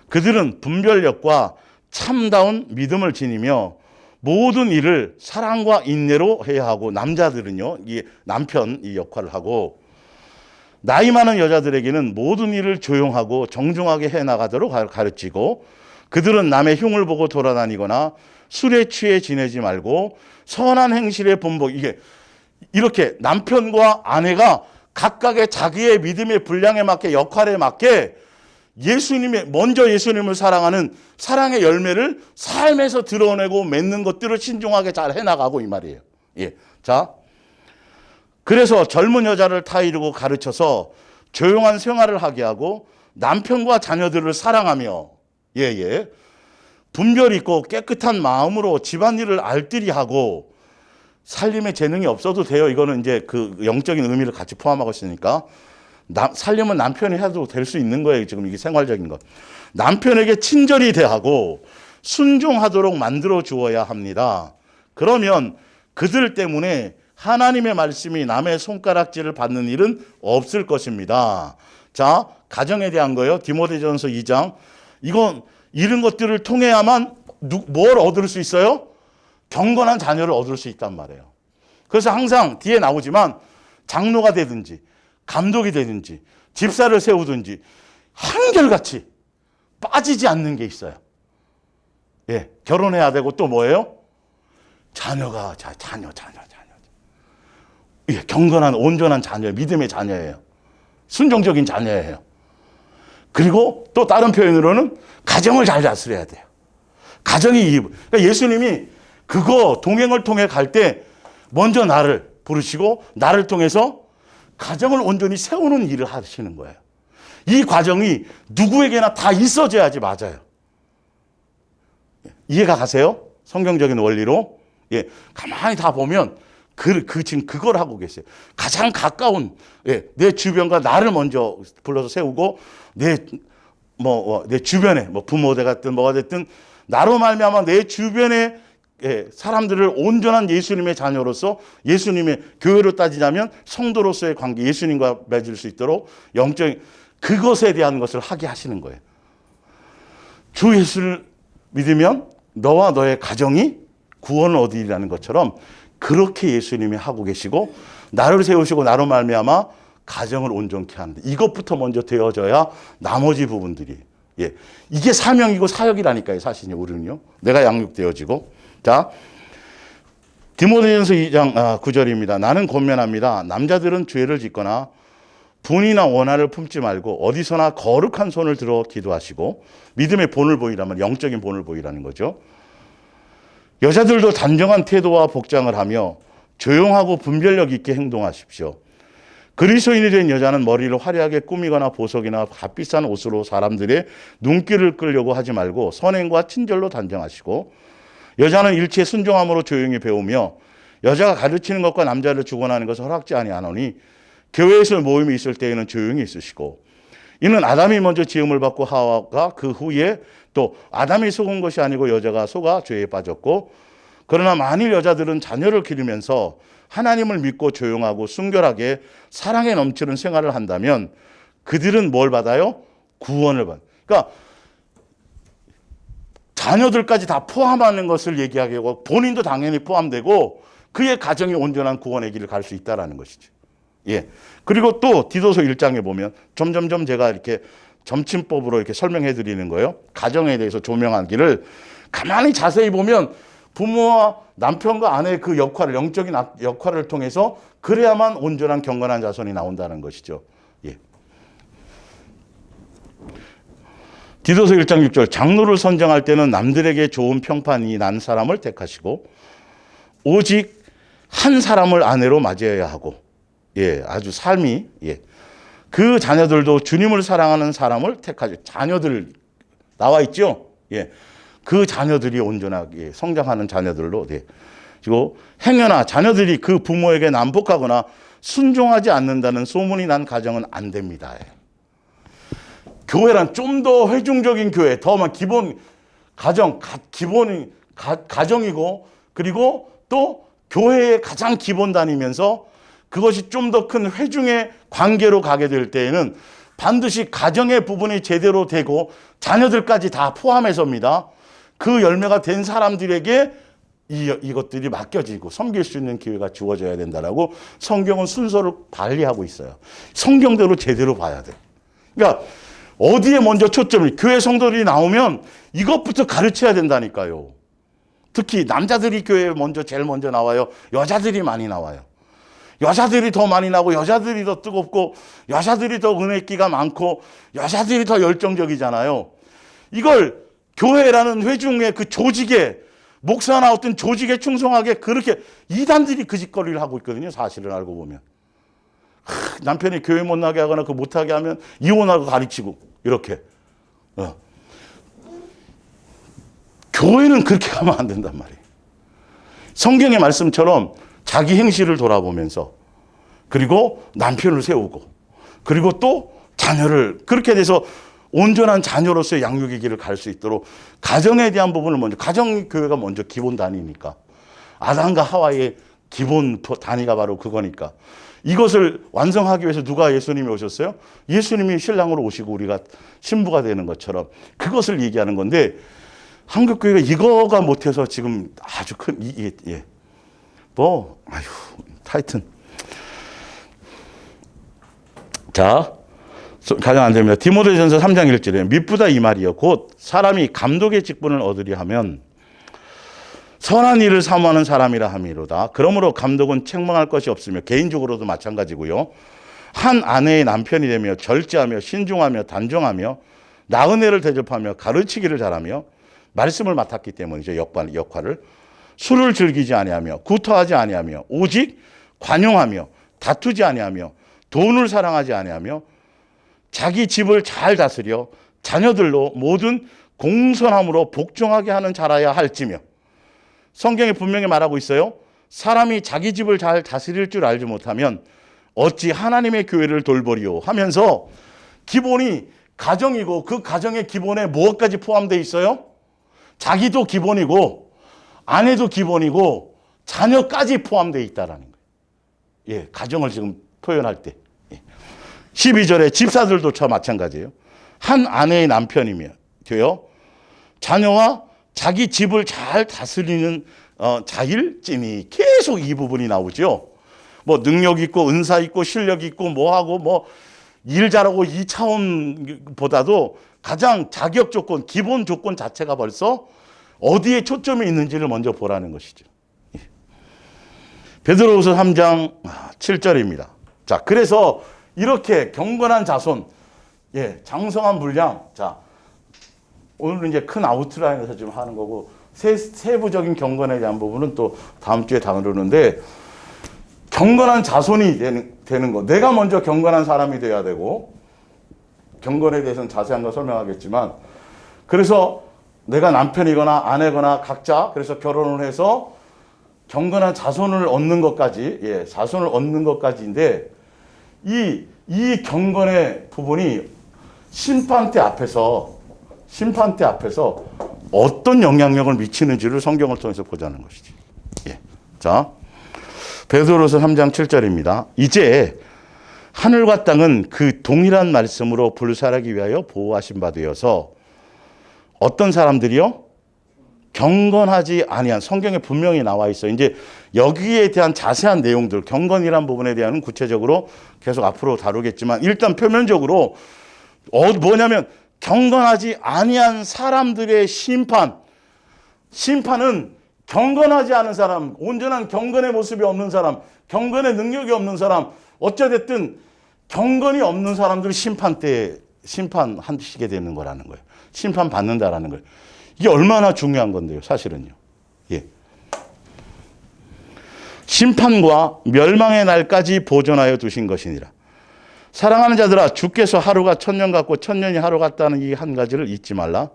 그들은 분별력과 참다운 믿음을 지니며 모든 일을 사랑과 인내로 해야 하고, 남자들은요, 이 남편 이 역할을 하고, 나이 많은 여자들에게는 모든 일을 조용하고 정중하게 해나가도록 가르치고, 그들은 남의 흉을 보고 돌아다니거나 술에 취해 지내지 말고 선한 행실의 본복. 이렇게 남편과 아내가 각각의 자기의 믿음의 분량에 맞게, 역할에 맞게 먼저 예수님을 사랑하는 사랑의 열매를 삶에서 드러내고 맺는 것들을 신중하게 잘 해나가고, 이 말이에요. 자, 그래서 젊은 여자를 타이르고 가르쳐서 조용한 생활을 하게 하고 남편과 자녀들을 사랑하며 분별 있고 깨끗한 마음으로 집안일을 알뜰히 하고, 살림에 재능이 없어도 돼요. 이거는 이제 그 영적인 의미를 같이 포함하고 있으니까. 살림은 남편이 해도 될 수 있는 거예요. 지금 이게 생활적인 거. 남편에게 친절히 대하고 순종하도록 만들어 주어야 합니다. 그러면 그들 때문에 하나님의 말씀이 남의 손가락질을 받는 일은 없을 것입니다. 자, 가정에 대한 거예요. 디모데전서 2장. 이런 것들을 통해야만 뭘 얻을 수 있어요? 경건한 자녀를 얻을 수 있단 말이에요. 그래서 항상 뒤에 나오지만 장로가 되든지 감독이 되든지 집사를 세우든지 한결같이 빠지지 않는 게 있어요. 예, 결혼해야 되고 또 뭐예요? 자녀. 예, 경건한 온전한 자녀, 믿음의 자녀예요. 순종적인 자녀예요. 그리고 또 다른 표현으로는 가정을 잘 다스려야 돼요. 가정이 그러니까 예수님이 그거 동행을 통해 갈 때 먼저 나를 부르시고 나를 통해서 가정을 온전히 세우는 일을 하시는 거예요. 이 과정이 누구에게나 다 있어져야지 맞아요. 이해가 가세요? 성경적인 원리로. 예, 가만히 다 보면 지금 그걸 하고 계세요. 가장 가까운 내 주변과 나를 먼저 불러서 세우고 내 주변에 부모가 됐든 뭐가 됐든 나로 말미암아 내 주변에 사람들을 온전한 예수님의 자녀로서 예수님의 교회로 따지자면 성도로서의 관계 예수님과 맺을 수 있도록 영적인 그것에 대한 것을 하게 하시는 거예요. 주 예수를 믿으면 너와 너의 가정이 구원을 얻으리라는 것처럼 그렇게 예수님이 하고 계시고 나를 세우시고 나로 말미암아 가정을 온전케 하는데 이것부터 먼저 되어져야 나머지 부분들이 이게 사명이고 사역이라니까요. 사실은 우리는요. 내가 양육되어지고 자 디모데전서 2장 9절입니다. 나는 권면합니다. 남자들은 죄를 짓거나 분이나 원한을 품지 말고 어디서나 거룩한 손을 들어 기도하시고 믿음의 본을 보이라면 영적인 본을 보이라는 거죠. 여자들도 단정한 태도와 복장을 하며 조용하고 분별력 있게 행동하십시오. 그리스도인이 된 여자는 머리를 화려하게 꾸미거나 보석이나 값비싼 옷으로 사람들의 눈길을 끌려고 하지 말고 선행과 친절로 단정하시고 여자는 일체에 순종함으로 조용히 배우며 여자가 가르치는 것과 남자를 주관하는 것을 허락지 아니하노니 교회에서 모임이 있을 때에는 조용히 있으시고 이는 아담이 먼저 지음을 받고 하와가 그 후에 또 아담이 속은 것이 아니고 여자가 속아 죄에 빠졌고 그러나 만일 여자들은 자녀를 기르면서 하나님을 믿고 조용하고 순결하게 사랑에 넘치는 생활을 한다면 그들은 뭘 받아요? 구원을 받아요. 그러니까 자녀들까지 다 포함하는 것을 얘기하게 하고 본인도 당연히 포함되고 그의 가정이 온전한 구원의 길을 갈 수 있다는 것이죠. 예. 그리고 또 디도서 1장에 보면 점점점 제가 이렇게 점침법으로 이렇게 설명해 드리는 거예요. 가정에 대해서 조명하기를 가만히 자세히 보면 부모와 남편과 아내의 그 역할을 영적인 역할을 통해서 그래야만 온전한 경건한 자손이 나온다는 것이죠. 예. 디도서 1장 6절 장로를 선정할 때는 남들에게 좋은 평판이 난 사람을 택하시고 오직 한 사람을 아내로 맞이해야 하고 아주 삶이 그 자녀들도 주님을 사랑하는 사람을 택하죠. 자녀들 나와 있죠. 그 자녀들이 온전하게 성장하는 자녀들로 그리고 행여나 자녀들이 그 부모에게 난폭하거나 순종하지 않는다는 소문이 난 가정은 안 됩니다. 교회란 좀 더 회중적인 교회, 더만 기본 기본이 가정이고 그리고 또 교회의 가장 기본 다니면서 그것이 좀 더 큰 회중의 관계로 가게 될 때에는 반드시 가정의 부분이 제대로 되고 자녀들까지 다 포함해서입니다. 그 열매가 된 사람들에게 이것들이 맡겨지고 섬길 수 있는 기회가 주어져야 된다라고 성경은 순서를 관리하고 있어요. 성경대로 제대로 봐야 돼. 그러니까 어디에 먼저 초점이 교회 성도들이 나오면 이것부터 가르쳐야 된다니까요. 특히 남자들이 교회에 제일 먼저 나와요. 여자들이 많이 나와요. 여자들이 더 많이 나고 여자들이 더 뜨겁고 여자들이 더 은혜기가 많고 여자들이 더 열정적이잖아요. 이걸 교회라는 회중의 그 조직에 목사나 어떤 조직에 충성하게 그렇게 이단들이 그 짓거리를 하고 있거든요. 사실은 알고 보면. 남편이 교회 못 나게 하거나 그 못하게 하면 이혼하고 가르치고 이렇게. 교회는 그렇게 가면 안 된단 말이에요. 성경의 말씀처럼 자기 행실을 돌아보면서 그리고 남편을 세우고 그리고 또 자녀를 그렇게 돼서 온전한 자녀로서의 양육의 길을 갈 수 있도록 가정에 대한 부분을 먼저 가정교회가 먼저 기본 단위니까 아담과 하와의 기본 단위가 바로 그거니까 이것을 완성하기 위해서 누가 예수님이 오셨어요? 예수님이 신랑으로 오시고 우리가 신부가 되는 것처럼 그것을 얘기하는 건데 한국교회가 이거가 못해서 지금 아주 큰 하여튼 자, 가장 안 됩니다. 디모데전서 3장 1절에 미쁘다 이 말이요. 곧 사람이 감독의 직분을 얻으려 하면 선한 일을 사모하는 사람이라 함이로다. 그러므로 감독은 책망할 것이 없으며 개인적으로도 마찬가지고요. 한 아내의 남편이 되며 절제하며 신중하며 단정하며 나은혜를 대접하며 가르치기를 잘하며 말씀을 맡았기 때문이죠. 역할을. 술을 즐기지 아니하며 구토하지 아니하며 오직 관용하며 다투지 아니하며 돈을 사랑하지 아니하며 자기 집을 잘 다스려 자녀들로 모든 공손함으로 복종하게 하는 자라야 할지며. 성경에 분명히 말하고 있어요. 사람이 자기 집을 잘 다스릴 줄 알지 못하면 어찌 하나님의 교회를 돌보리요 하면서 기본이 가정이고 그 가정의 기본에 무엇까지 포함되어 있어요? 자기도 기본이고 아내도 기본이고 자녀까지 포함되어 있다라는 거예요. 예, 가정을 지금 표현할 때. 12절에 집사들도 저 마찬가지예요. 한 아내의 남편이며 돼요. 자녀와 자기 집을 잘 다스리는 자일진이 계속 이 부분이 나오죠. 뭐 능력 있고 은사 있고 실력 있고 뭐하고 뭐 일 잘하고 이 차원보다도 가장 자격 조건, 기본 조건 자체가 벌써 어디에 초점이 있는지를 먼저 보라는 것이죠. 베드로후서 3장 7절입니다. 자, 그래서 이렇게 경건한 자손, 예, 장성한 분량. 자, 오늘은 이제 큰 아웃라인에서 좀 하는 거고 세부적인 경건에 대한 부분은 또 다음 주에 다루는데, 경건한 자손이 되는 거. 내가 먼저 경건한 사람이 돼야 되고, 경건에 대해서는 자세한 거 설명하겠지만, 그래서 내가 남편이거나 아내거나 각자 그래서 결혼을 해서 경건한 자손을 얻는 것까지, 예, 자손을 얻는 것까지인데, 이 경건의 부분이 심판대 앞에서 어떤 영향력을 미치는지를 성경을 통해서 보자는 것이지. 예. 자, 베드로서 3장 7절입니다. 이제 하늘과 땅은 그 동일한 말씀으로 불살하기 위하여 보호하신 바 되어서 어떤 사람들이요? 경건하지 아니한, 성경에 분명히 나와 있어요. 이제 여기에 대한 자세한 내용들, 경건이란 부분에 대한 구체적으로 계속 앞으로 다루겠지만, 일단 표면적으로 뭐냐면 경건하지 아니한 사람들의 심판은 경건하지 않은 사람, 온전한 경건의 모습이 없는 사람, 경건의 능력이 없는 사람, 어찌됐든 경건이 없는 사람들을 심판하시게 되는 거라는 거예요. 심판받는다라는 거예요. 이게 얼마나 중요한 건데요, 사실은요. 예. 심판과 멸망의 날까지 보존하여 두신 것이니라. 사랑하는 자들아, 주께서 하루가 1000년 같고 1000년이 하루 같다는 이 한 가지를 잊지 말라.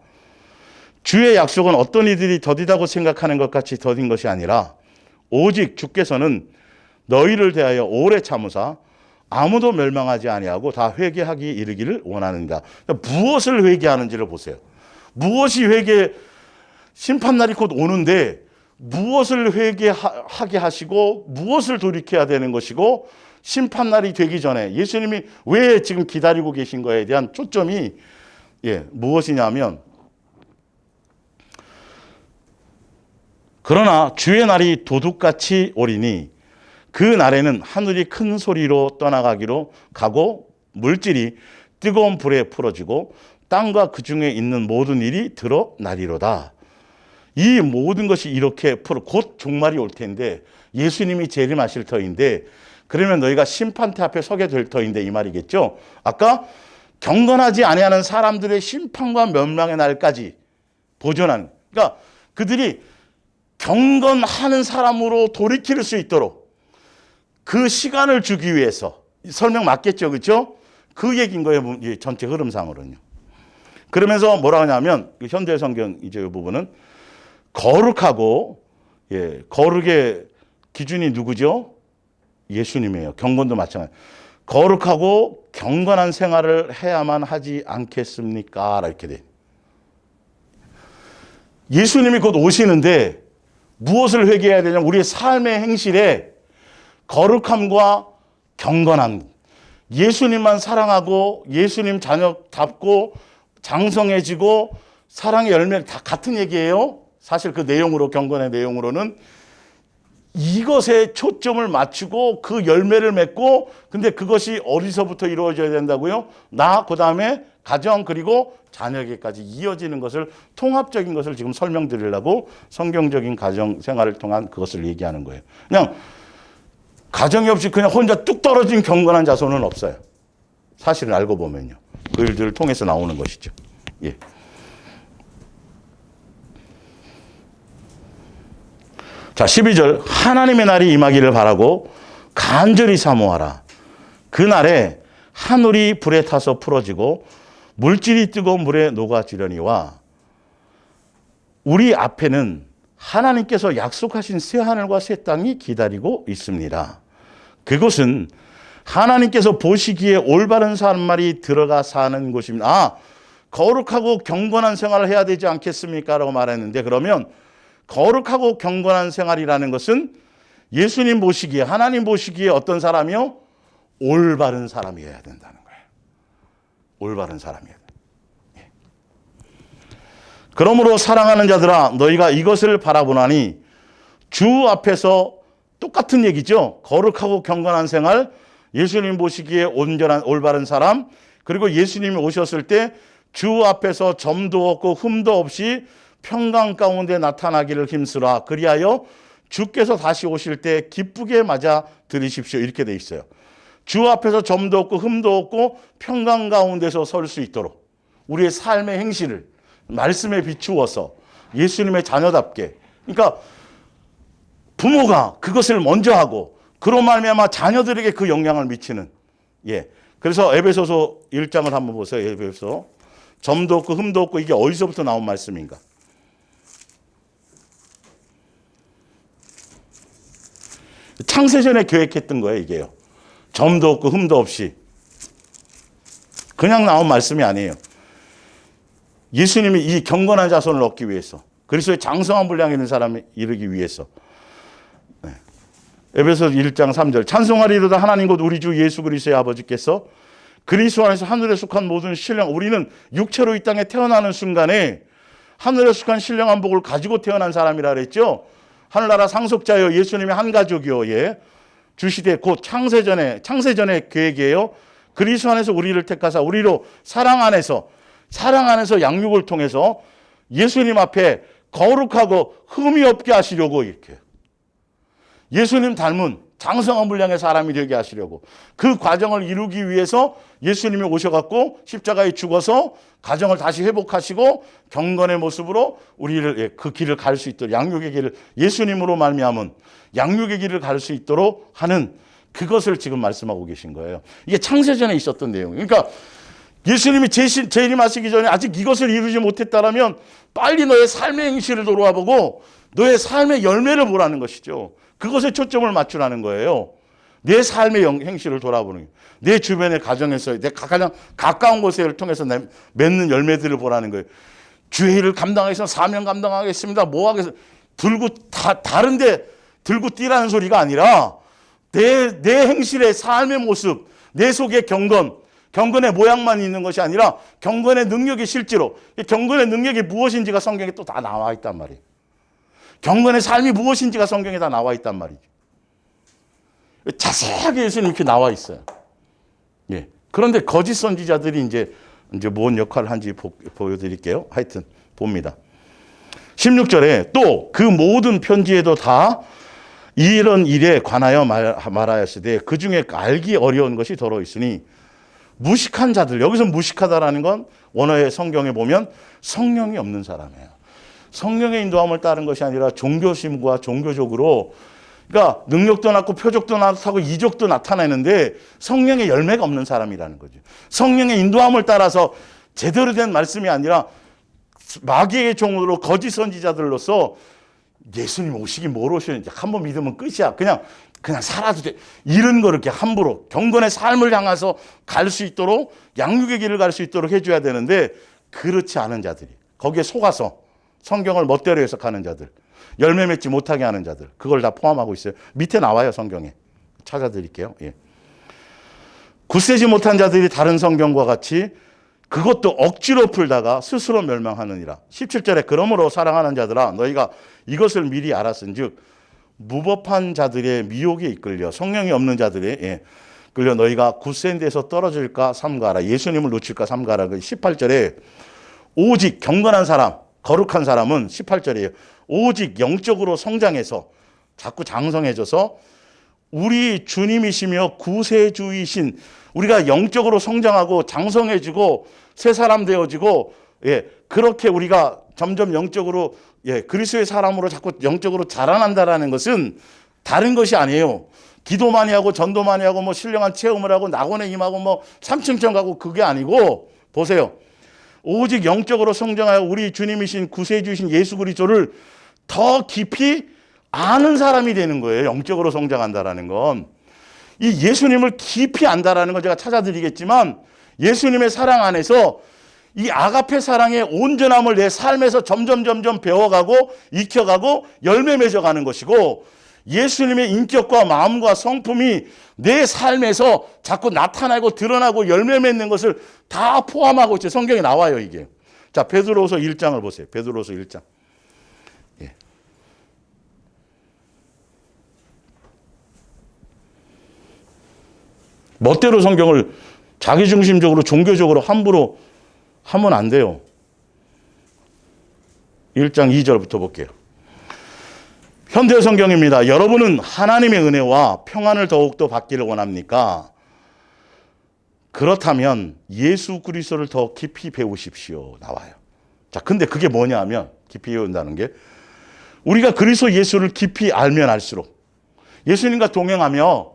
주의 약속은 어떤 이들이 더디다고 생각하는 것 같이 더딘 것이 아니라 오직 주께서는 너희를 대하여 오래 참으사 아무도 멸망하지 아니하고 다 회개하기 이르기를 원하는가. 무엇을 회개하는지를 보세요. 무엇이 심판날이 곧 오는데 무엇을 회개하게 하시고 무엇을 돌이켜야 되는 것이고, 심판날이 되기 전에 예수님이 왜 지금 기다리고 계신 거에 대한 초점이, 예, 무엇이냐면, 그러나 주의 날이 도둑같이 오리니 그 날에는 하늘이 큰 소리로 떠나가기로 가고 물질이 뜨거운 불에 풀어지고 땅과 그 중에 있는 모든 일이 드러나리로다. 이 모든 것이 이렇게 곧 종말이 올 텐데, 예수님이 재림하실 터인데, 그러면 너희가 심판대 앞에 서게 될 터인데, 이 말이겠죠. 아까 경건하지 아니하는 사람들의 심판과 멸망의 날까지 보존하는, 그러니까 그들이 경건하는 사람으로 돌이킬 수 있도록 그 시간을 주기 위해서, 설명 맞겠죠, 그렇죠? 그 얘기인 거예요, 전체 흐름상으로는요. 그러면서 뭐라 하냐면, 현대 성경 이제 이 부분은 거룩하고, 예, 거룩의 기준이 누구죠? 예수님이에요. 경건도 마찬가지. 거룩하고 경건한 생활을 해야만 하지 않겠습니까? 이렇게 돼. 예수님이 곧 오시는데 무엇을 회개해야 되냐? 우리의 삶의 행실에 거룩함과 경건함, 예수님만 사랑하고 예수님 자녀답고 장성해지고 사랑의 열매, 다 같은 얘기예요. 사실 그 내용으로, 경건의 내용으로는 이것에 초점을 맞추고 그 열매를 맺고, 근데 그것이 어디서부터 이루어져야 된다고요? 나, 그 다음에 가정, 그리고 자녀에게까지 이어지는 것을, 통합적인 것을 지금 설명드리려고 성경적인 가정 생활을 통한 그것을 얘기하는 거예요. 그냥 가정이 없이 그냥 혼자 뚝 떨어진 경건한 자손은 없어요. 사실을 알고 보면요. 그 일들을 통해서 나오는 것이죠. 예. 자, 12절. 하나님의 날이 임하기를 바라고 간절히 사모하라. 그날에 하늘이 불에 타서 풀어지고 물질이 뜨거운 물에 녹아지려니와 우리 앞에는 하나님께서 약속하신 새 하늘과 새 땅이 기다리고 있습니다. 그곳은 하나님께서 보시기에 올바른 사람만이 들어가 사는 곳입니다. 아, 거룩하고 경건한 생활을 해야 되지 않겠습니까? 라고 말했는데, 그러면 거룩하고 경건한 생활이라는 것은 예수님 보시기에, 하나님 보시기에 어떤 사람이요? 올바른 사람이어야 된다는 거예요. 올바른 사람이어야 돼. 그러므로 사랑하는 자들아, 너희가 이것을 바라보나니, 주 앞에서 똑같은 얘기죠. 거룩하고 경건한 생활, 예수님 보시기에 온전한 올바른 사람, 그리고 예수님이 오셨을 때 주 앞에서 점도 없고 흠도 없이 평강 가운데 나타나기를 힘쓰라. 그리하여 주께서 다시 오실 때 기쁘게 맞아 들으십시오. 이렇게 돼 있어요. 주 앞에서 점도 없고 흠도 없고 평강 가운데서 설 수 있도록 우리의 삶의 행실을 말씀에 비추어서 예수님의 자녀답게, 그러니까 부모가 그것을 먼저 하고 그로 말미암아 자녀들에게 그 영향을 미치는, 예. 그래서 에베소서 1장을 한번 보세요. 에베소. 점도 없고 흠도 없고, 이게 어디서부터 나온 말씀인가? 창세전에 계획했던 거예요, 이게요. 점도 없고 흠도 없이. 그냥 나온 말씀이 아니에요. 예수님이 이 경건한 자손을 얻기 위해서, 그리스도의 장성한 분량에 있는 사람이 이르기 위해서. 네. 에베소 1장 3절. 찬송하리로다 하나님 곧 우리 주 예수 그리스도의 아버지께서 그리스도 안에서 하늘에 속한 모든 신령, 우리는 육체로 이 땅에 태어나는 순간에 하늘에 속한 신령한 복을 가지고 태어난 사람이라 그랬죠. 하늘나라 상속자여 예수님의 한 가족이요. 예. 주시되 곧 창세전의 계획이에요. 그리스도 안에서 우리를 택하사 우리로 사랑 안에서 양육을 통해서 예수님 앞에 거룩하고 흠이 없게 하시려고, 이렇게 예수님 닮은 장성한 분량의 사람이 되게 하시려고, 그 과정을 이루기 위해서 예수님이 오셔갖고 십자가에 죽어서 가정을 다시 회복하시고 경건의 모습으로 우리를 그 길을 갈 수 있도록, 양육의 길을, 예수님으로 말미암은 양육의 길을 갈 수 있도록 하는 그것을 지금 말씀하고 계신 거예요. 이게 창세전에 있었던 내용이에요. 그러니까 예수님이 재림하시기 전에 아직 이것을 이루지 못했다라면 빨리 너의 삶의 행실을 돌아보고 너의 삶의 열매를 보라는 것이죠. 그것에 초점을 맞추라는 거예요. 내 삶의 행실을 돌아보는 거예요. 내 주변의 가정에서, 내 가장 가까운 곳을 통해서 맺는 열매들을 보라는 거예요. 주의 일을 감당하겠습니다. 사명 감당하겠습니다. 뭐 하겠습니다. 다른데 들고 뛰라는 소리가 아니라 내 행실의 삶의 모습, 내 속의 경건의 모양만 있는 것이 아니라 경건의 능력이 실제로, 경건의 능력이 무엇인지가 성경에 또 다 나와 있단 말이에요. 경건의 삶이 무엇인지가 성경에 다 나와 있단 말이죠. 자세하게 예수님 이렇게 나와 있어요. 예. 그런데 거짓 선지자들이 이제 뭔 역할을 한지 보여드릴게요. 하여튼 봅니다. 16절에 또 그 모든 편지에도 다 이런 일에 관하여 말하였으되 그 중에 알기 어려운 것이 더러 있으니 무식한 자들, 여기서 무식하다라는 건 원어의 성경에 보면 성령이 없는 사람이에요. 성령의 인도함을 따른 것이 아니라 종교심과 종교적으로, 그러니까 능력도 낳고 표적도 나타나고 이적도 나타내는데 성령의 열매가 없는 사람이라는 거죠. 성령의 인도함을 따라서 제대로 된 말씀이 아니라 마귀의 종으로 거짓 선지자들로서 예수님 오시기 뭘 오시는지 한번 믿으면 끝이야. 그냥 살아도 돼. 이런 거 이렇게 함부로 경건의 삶을 향해서 갈 수 있도록, 양육의 길을 갈 수 있도록 해줘야 되는데 그렇지 않은 자들이, 거기에 속아서 성경을 멋대로 해석하는 자들, 열매 맺지 못하게 하는 자들, 그걸 다 포함하고 있어요. 밑에 나와요. 성경에 찾아드릴게요. 예. 굳세지 못한 자들이 다른 성경과 같이 그것도 억지로 풀다가 스스로 멸망하느니라. 17절에 그러므로 사랑하는 자들아 너희가 이것을 미리 알았은즉 무법한 자들의 미혹에 이끌려 성령이 없는 자들의 끌려 너희가 굳센 데서 떨어질까 삼가라. 예수님을 놓칠까 삼가라. 18절에 오직 경건한 사람, 거룩한 사람은 18절이에요. 오직 영적으로 성장해서 자꾸 장성해져서 우리 주님이시며 구세주이신 우리가 영적으로 성장하고 장성해지고 새 사람 되어지고 그렇게 우리가 점점 영적으로 그리스도의 사람으로 자꾸 영적으로 자라난다라는 것은 다른 것이 아니에요. 기도 많이 하고 전도 많이 하고 뭐 신령한 체험을 하고 낙원에 임하고 뭐 3층청 가고 그게 아니고 보세요. 오직 영적으로 성장하여 우리 주님이신 구세주이신 예수 그리스도를 더 깊이 아는 사람이 되는 거예요. 영적으로 성장한다라는 건. 이 예수님을 깊이 안다라는 건 제가 찾아드리겠지만 예수님의 사랑 안에서 이 아가페 사랑의 온전함을 내 삶에서 점점 배워가고 익혀가고 열매 맺어가는 것이고 예수님의 인격과 마음과 성품이 내 삶에서 자꾸 나타나고 드러나고 열매 맺는 것을 다 포함하고 있죠. 성경에 나와요, 이게. 자, 베드로후서 1장을 보세요. 베드로후서 1장. 멋대로 성경을 자기중심적으로 종교적으로 함부로 하면 안 돼요. 1장 2절부터 볼게요. 현대 성경입니다. 여러분은 하나님의 은혜와 평안을 더욱더 받기를 원합니까? 그렇다면 예수 그리스도를 더 깊이 배우십시오. 나와요. 자, 근데 그게 뭐냐 하면 깊이 배운다는 게 우리가 그리스도 예수를 깊이 알면 알수록 예수님과 동행하며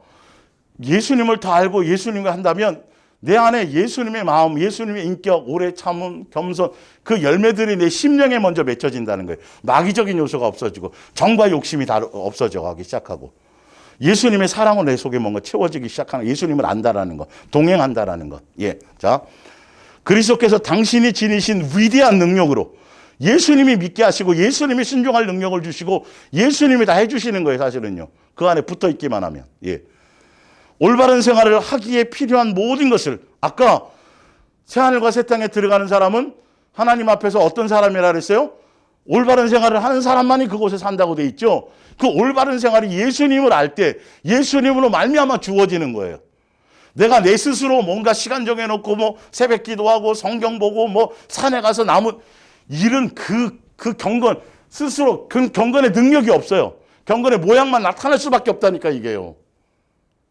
예수님을 더 알고 예수님과 한다면 내 안에 예수님의 마음, 예수님의 인격, 오래 참음, 겸손 그 열매들이 내 심령에 먼저 맺혀진다는 거예요. 마귀적인 요소가 없어지고 정과 욕심이 다 없어져가기 시작하고 예수님의 사랑으로 내 속에 뭔가 채워지기 시작하는 예수님을 안다라는 것, 동행한다라는 것. 자, 그리스도께서 당신이 지니신 위대한 능력으로 예수님이 믿게 하시고 예수님이 순종할 능력을 주시고 예수님이 다 해주시는 거예요, 사실은요. 그 안에 붙어 있기만 하면. 올바른 생활을 하기에 필요한 모든 것을 아까 새하늘과 새 땅에 들어가는 사람은 하나님 앞에서 어떤 사람이라 그랬어요? 올바른 생활을 하는 사람만이 그곳에 산다고 돼 있죠. 그 올바른 생활이 예수님을 알 때 예수님으로 말미암아 주어지는 거예요. 내가 내 스스로 뭔가 시간 정해놓고 뭐 새벽 기도하고 성경 보고 뭐 산에 가서 나무 이런 그 경건 스스로 그 경건의 능력이 없어요. 경건의 모양만 나타날 수밖에 없다니까 이게요.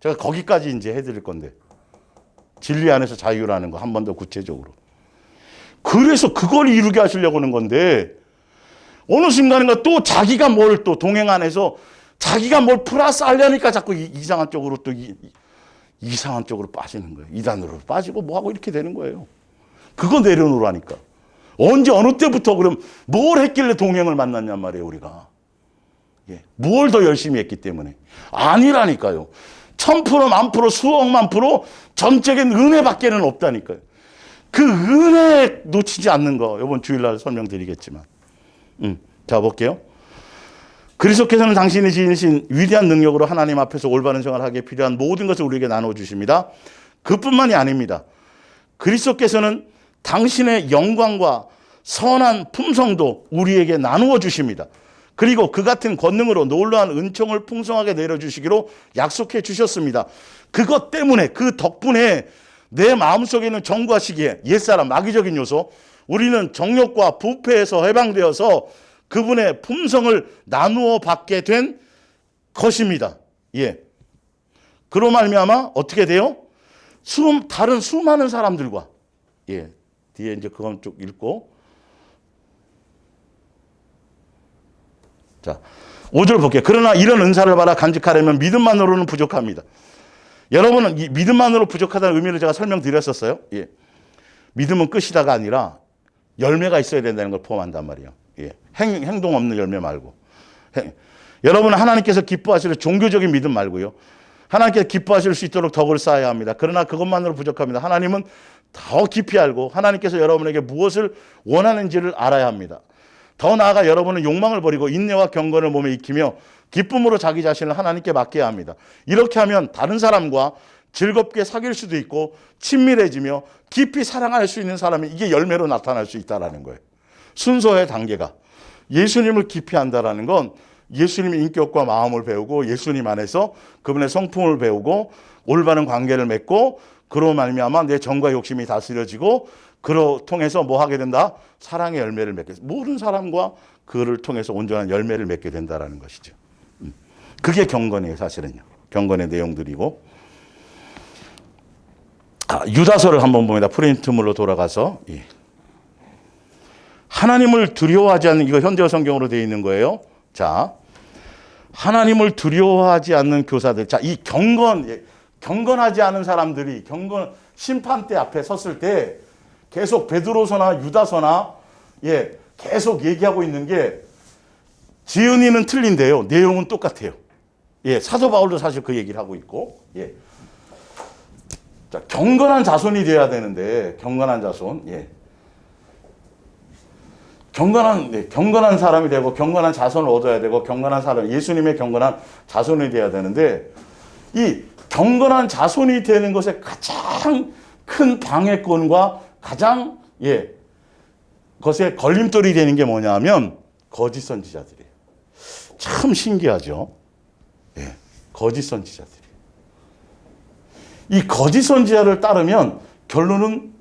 제가 거기까지 이제 해드릴 건데 진리 안에서 자유라는 거 한 번 더 구체적으로. 그래서 그걸 이루게 하시려고 하는 건데 어느 순간인가 또 자기가 뭘 또 동행 안에서 자기가 뭘 플러스 하려니까 자꾸 이상한 쪽으로 또 이상한 쪽으로 빠지는 거예요. 이단으로 빠지고 뭐하고 이렇게 되는 거예요. 그거 내려놓으라니까. 언제 어느 때부터 그럼 뭘 했길래 동행을 만났냔 말이에요 우리가. 뭘 더 열심히 했기 때문에. 아니라니까요. 1000%, 1000%, 수억만 프로 전적인 은혜밖에는 없다니까요. 그 은혜 놓치지 않는 거 이번 주일날 설명드리겠지만. 자 볼게요. 그리스도께서는 당신이 지니신 위대한 능력으로 하나님 앞에서 올바른 생활하기에 필요한 모든 것을 우리에게 나눠주십니다. 그뿐만이 아닙니다. 그리스도께서는 당신의 영광과 선한 품성도 우리에게 나누어 주십니다. 그리고 그 같은 권능으로 놀라운 은총을 풍성하게 내려주시기로 약속해 주셨습니다. 그것 때문에 그 덕분에 내 마음속에 있는 정과 시기에 옛사람 마귀적인 요소 우리는 정욕과 부패에서 해방되어서 그분의 품성을 나누어 받게 된 것입니다. 그로 말미암아 어떻게 돼요? 다른 수많은 사람들과 뒤에 이제 그건 쭉 읽고 자, 5절 볼게요. 그러나 이런 은사를 받아 간직하려면 믿음만으로는 부족합니다. 여러분은 이 믿음만으로 부족하다는 의미를 제가 설명드렸었어요. 믿음은 끝이다가 아니라 열매가 있어야 된다는 걸 포함한단 말이에요. 행동 없는 열매 말고. 여러분은 하나님께서 기뻐하실 종교적인 믿음 말고요. 하나님께서 기뻐하실 수 있도록 덕을 쌓아야 합니다. 그러나 그것만으로 부족합니다. 하나님은 더 깊이 알고 하나님께서 여러분에게 무엇을 원하는지를 알아야 합니다. 더 나아가 여러분은 욕망을 버리고 인내와 경건을 몸에 익히며 기쁨으로 자기 자신을 하나님께 맡겨야 합니다. 이렇게 하면 다른 사람과 즐겁게 사귈 수도 있고 친밀해지며 깊이 사랑할 수 있는 사람이 이게 열매로 나타날 수 있다는 거예요. 순서의 단계가 예수님을 깊이 한다는 건 예수님의 인격과 마음을 배우고 예수님 안에서 그분의 성품을 배우고 올바른 관계를 맺고 그로 말미암아 내 정과 욕심이 다스려지고 그로 통해서 뭐 하게 된다? 사랑의 열매를 맺게 모든 사람과 그를 통해서 온전한 열매를 맺게 된다라는 것이죠. 그게 경건이에요, 사실은요. 경건의 내용들이고. 유다서를 한번 봅니다. 프린트물로 돌아가서. 예. 하나님을 두려워하지 않는, 이거 현대어 성경으로 되어 있는 거예요. 자, 하나님을 두려워하지 않는 교사들. 자, 이 경건하지 않은 사람들이 심판대 앞에 섰을 때 계속 베드로서나 유다서나 계속 얘기하고 있는 게 지은이는 틀린데요. 내용은 똑같아요. 사도 바울도 사실 그 얘기를 하고 있고. 자, 경건한 자손이 돼야 되는데, 경건한 자손. 경건한 사람이 되고, 경건한 자손을 얻어야 되고, 경건한 사람, 예수님의 경건한 자손이 돼야 되는데, 이 경건한 자손이 되는 것의 가장 큰 방해권과 가장, 것에 걸림돌이 되는 게 뭐냐면, 거짓 선지자들이에요. 참 신기하죠? 거짓 선지자들이. 이 거짓 선지자를 따르면 결론은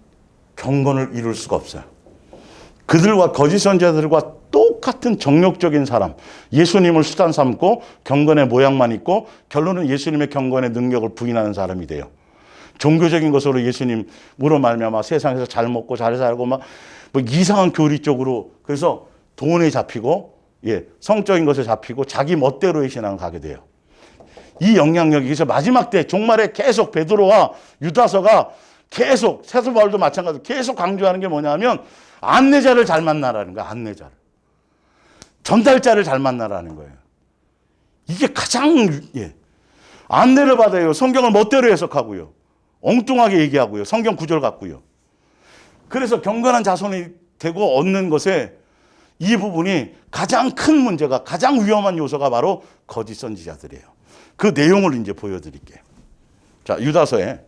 경건을 이룰 수가 없어요. 그들과 거짓 선지자들과 똑같은 정욕적인 사람, 예수님을 수단 삼고 경건의 모양만 있고 결론은 예수님의 경건의 능력을 부인하는 사람이 돼요. 종교적인 것으로 예수님으로 말미암아 세상에서 잘 먹고 잘 살고 막 뭐 이상한 교리 쪽으로 그래서 돈에 잡히고 성적인 것에 잡히고 자기 멋대로의 신앙을 가게 돼요. 이 영향력이 그래서 마지막 때 종말에 계속 베드로와 유다서가 계속 사도 바울도 마찬가지로 계속 강조하는 게 뭐냐면 안내자를 잘 만나라는 거야. 안내자를. 전달자를 잘 만나라는 거예요. 이게 가장 안내를 받아요. 성경을 멋대로 해석하고요. 엉뚱하게 얘기하고요. 성경 구절 갖고요. 그래서 경건한 자손이 되고 얻는 것에 이 부분이 가장 큰 문제가 가장 위험한 요소가 바로 거짓 선지자들이에요. 그 내용을 이제 보여드릴게요. 자, 유다서에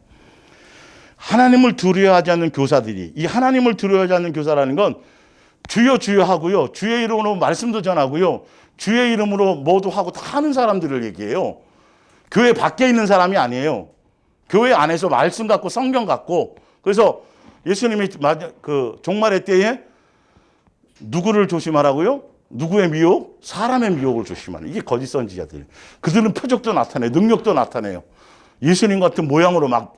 하나님을 두려워하지 않는 교사들이 이 하나님을 두려워하지 않는 교사라는 건 주여 주여 하고요. 주의 이름으로 말씀도 전하고요. 주의 이름으로 뭐도 하고 다 하는 사람들을 얘기해요. 교회 밖에 있는 사람이 아니에요. 교회 안에서 말씀 갖고 성경 갖고 그래서 예수님이 그 종말의 때에 누구를 조심하라고요? 누구의 미혹? 사람의 미혹을 조심하는. 이게 거짓 선지자들. 그들은 표적도 나타내요. 능력도 나타내요. 예수님 같은 모양으로 막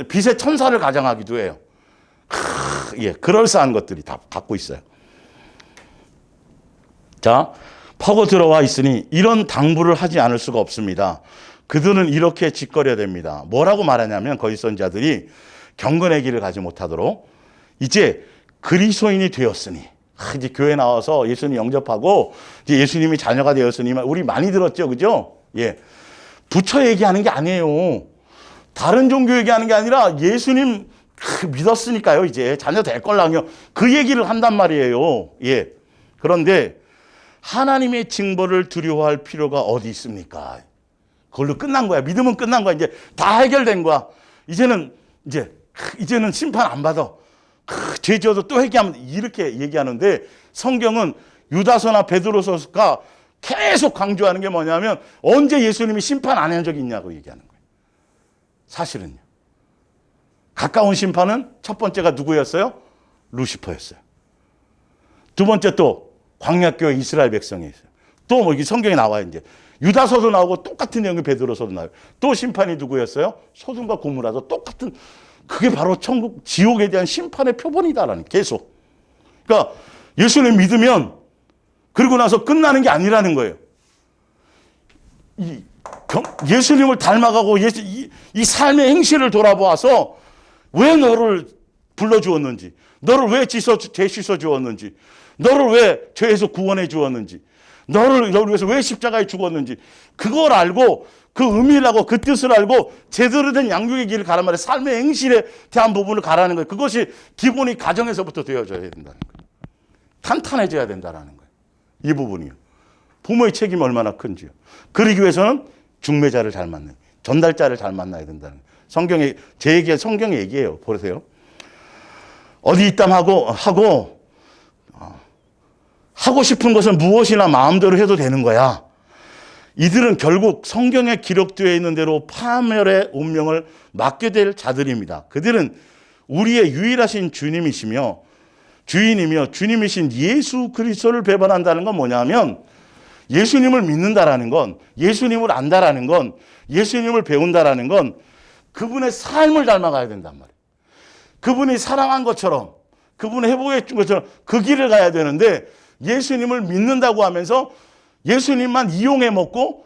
빛의 천사를 가장하기도 해요. 그럴싸한 것들이 다 갖고 있어요. 자, 파고 들어와 있으니 이런 당부를 하지 않을 수가 없습니다. 그들은 이렇게 짓거려야 됩니다. 뭐라고 말하냐면 거짓 선지자들이 경건의 길을 가지 못하도록 이제 그리스도인이 되었으니 이제 교회 나와서 예수님 영접하고 이제 예수님이 자녀가 되었으니 우리 많이 들었죠, 그죠? 부처 얘기하는 게 아니에요. 다른 종교 얘기하는 게 아니라 예수님 믿었으니까요, 이제 자녀 될 걸랑요. 그 얘기를 한단 말이에요. 그런데 하나님의 징벌을 두려워할 필요가 어디 있습니까? 그걸로 끝난 거야. 믿음은 끝난 거야. 이제 다 해결된 거야. 이제는 심판 안 받아. 죄 지어도 또 회개하면 이렇게 얘기하는데 성경은 유다서나 베드로서가 계속 강조하는 게 뭐냐면 언제 예수님이 심판 안 한 적이 있냐고 얘기하는 거예요. 사실은요. 가까운 심판은 첫 번째가 누구였어요? 루시퍼였어요. 두 번째 또 광야교회 이스라엘 백성이었어요. 또 뭐 이게 성경에 나와요. 이제 유다서도 나오고 똑같은 내용이 베드로서도 나와요. 또 심판이 누구였어요? 소돔과 고모라도 똑같은 그게 바로 천국, 지옥에 대한 심판의 표본이다라는 계속. 그러니까 예수님 믿으면 그러고 나서 끝나는 게 아니라는 거예요. 예수님을 닮아가고 이 삶의 행실을 돌아보아서 왜 너를 불러주었는지, 너를 왜 죄 씻어 주었는지, 너를 왜 죄에서 구원해 주었는지, 너를 위해서 왜 십자가에 죽었는지 그걸 알고 그 의미를 하고 그 뜻을 알고 제대로 된 양육의 길을 가란 말이에요. 삶의 행실에 대한 부분을 가라는 거예요. 그것이 기본이 가정에서부터 되어져야 된다는 거예요. 탄탄해져야 된다는 거예요. 이 부분이요. 부모의 책임이 얼마나 큰지요. 그러기 위해서는 중매자를 잘 만나요. 전달자를 잘 만나야 된다는 거예요. 성경의 얘기예요. 보세요. 어디 있담 하고 하고 싶은 것은 무엇이나 마음대로 해도 되는 거야. 이들은 결국 성경에 기록되어 있는 대로 파멸의 운명을 맞게 될 자들입니다. 그들은 우리의 유일하신 주님이시며 주인이며 주님이신 예수 그리스도를 배반한다는 건 뭐냐면, 예수님을 믿는다라는 건, 예수님을 안다라는 건, 예수님을 배운다라는 건 그분의 삶을 닮아가야 된단 말이에요. 그분이 사랑한 것처럼, 그분이 회복해 준 것처럼 그 길을 가야 되는데, 예수님을 믿는다고 하면서 예수님만 이용해 먹고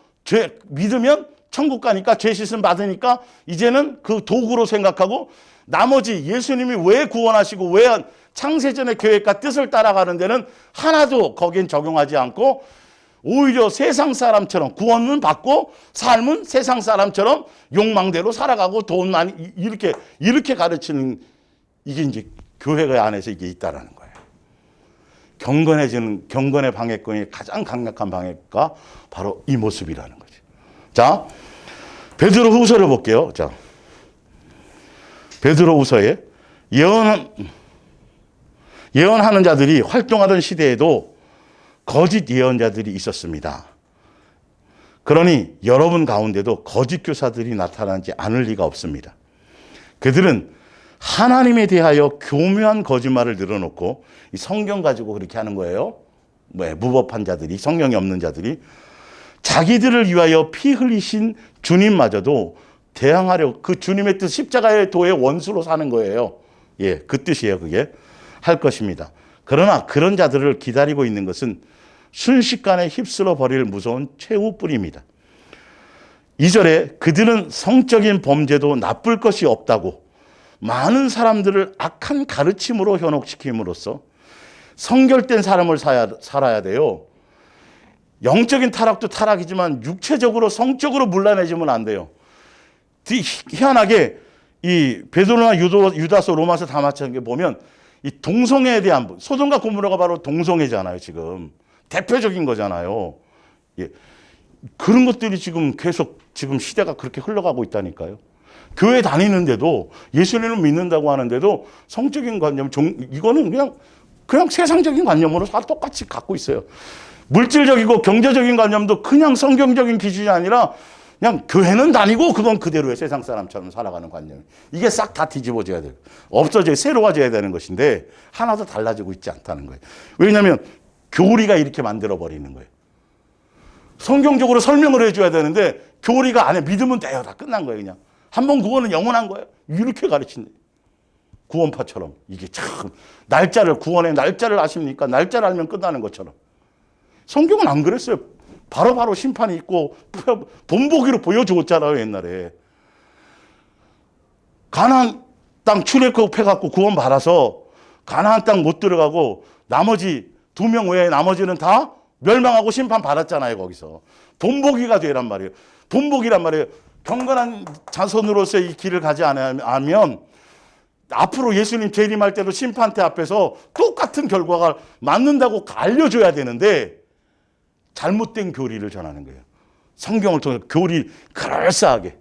믿으면 천국 가니까 죄 씻음 받으니까 이제는 그 도구로 생각하고, 나머지 예수님이 왜 구원하시고 왜 창세전의 계획과 뜻을 따라가는 데는 하나도 거긴 적용하지 않고, 오히려 세상 사람처럼 구원은 받고 삶은 세상 사람처럼 욕망대로 살아가고 돈 많이 이렇게 가르치는, 이게 이제 교회가 안에서 이게 있다라는 거예요. 경건의 방해꾼이 가장 강력한 방해가 바로 이 모습이라는 거죠. 자, 베드로후서를 볼게요. 자, 베드로후서에 예언하는 자들이 활동하던 시대에도 거짓 예언자들이 있었습니다. 그러니 여러분 가운데도 거짓 교사들이 나타나지 않을 리가 없습니다. 그들은 하나님에 대하여 교묘한 거짓말을 늘어놓고, 이 성경 가지고 그렇게 하는 거예요. 무법한 자들이, 성경이 없는 자들이 자기들을 위하여 피 흘리신 주님마저도 대항하려, 그 주님의 뜻, 십자가의 도의 원수로 사는 거예요. 예, 그 뜻이에요. 그게 할 것입니다. 그러나 그런 자들을 기다리고 있는 것은 순식간에 휩쓸어 버릴 무서운 최후불입니다. 2절에 그들은 성적인 범죄도 나쁠 것이 없다고 많은 사람들을 악한 가르침으로 현혹시킴으로써 성결된 삶을 살아야 돼요. 영적인 타락도 타락이지만 육체적으로, 성적으로 물러내지면 안 돼요. 희한하게 이 베드로나 유다서, 로마서 다 마찬가지게 보면 이 동성애에 대한, 소돔과 고모라가 바로 동성애잖아요. 지금 대표적인 거잖아요. 예. 그런 것들이 지금 계속 지금 시대가 그렇게 흘러가고 있다니까요. 교회 다니는데도, 예수님을 믿는다고 하는데도 성적인 관념, 이거는 그냥 세상적인 관념으로 다 똑같이 갖고 있어요. 물질적이고 경제적인 관념도 그냥 성경적인 기준이 아니라 그냥 교회는 다니고 그건 그대로의 세상 사람처럼 살아가는 관념. 이게 싹 다 뒤집어져야 돼요. 없어져야, 새로워져야 되는 것인데 하나도 달라지고 있지 않다는 거예요. 왜냐하면 교리가 이렇게 만들어버리는 거예요. 성경적으로 설명을 해줘야 되는데 교리가 안 해. 믿으면 돼요. 다 끝난 거예요. 그냥 한번 구원은 영원한 거예요. 이렇게 가르친다. 구원파처럼. 이게 참, 구원의 날짜를 아십니까? 날짜를 알면 끝나는 것처럼. 성경은 안 그랬어요. 바로바로 심판이 있고 본보기로 보여주었잖아요. 옛날에 가나안 땅 출애굽해갖고 구원 받아서 가나안 땅 못 들어가고 나머지 2명 외에 나머지는 다 멸망하고 심판 받았잖아요. 거기서 본보기가 되란 말이에요. 본보기란 말이에요. 경건한 자손으로서 이 길을 가지 않으면 앞으로 예수님 재림할 때도 심판대 앞에서 똑같은 결과가 맞는다고 알려줘야 되는데 잘못된 교리를 전하는 거예요. 성경을 통해 교리 그럴싸하게,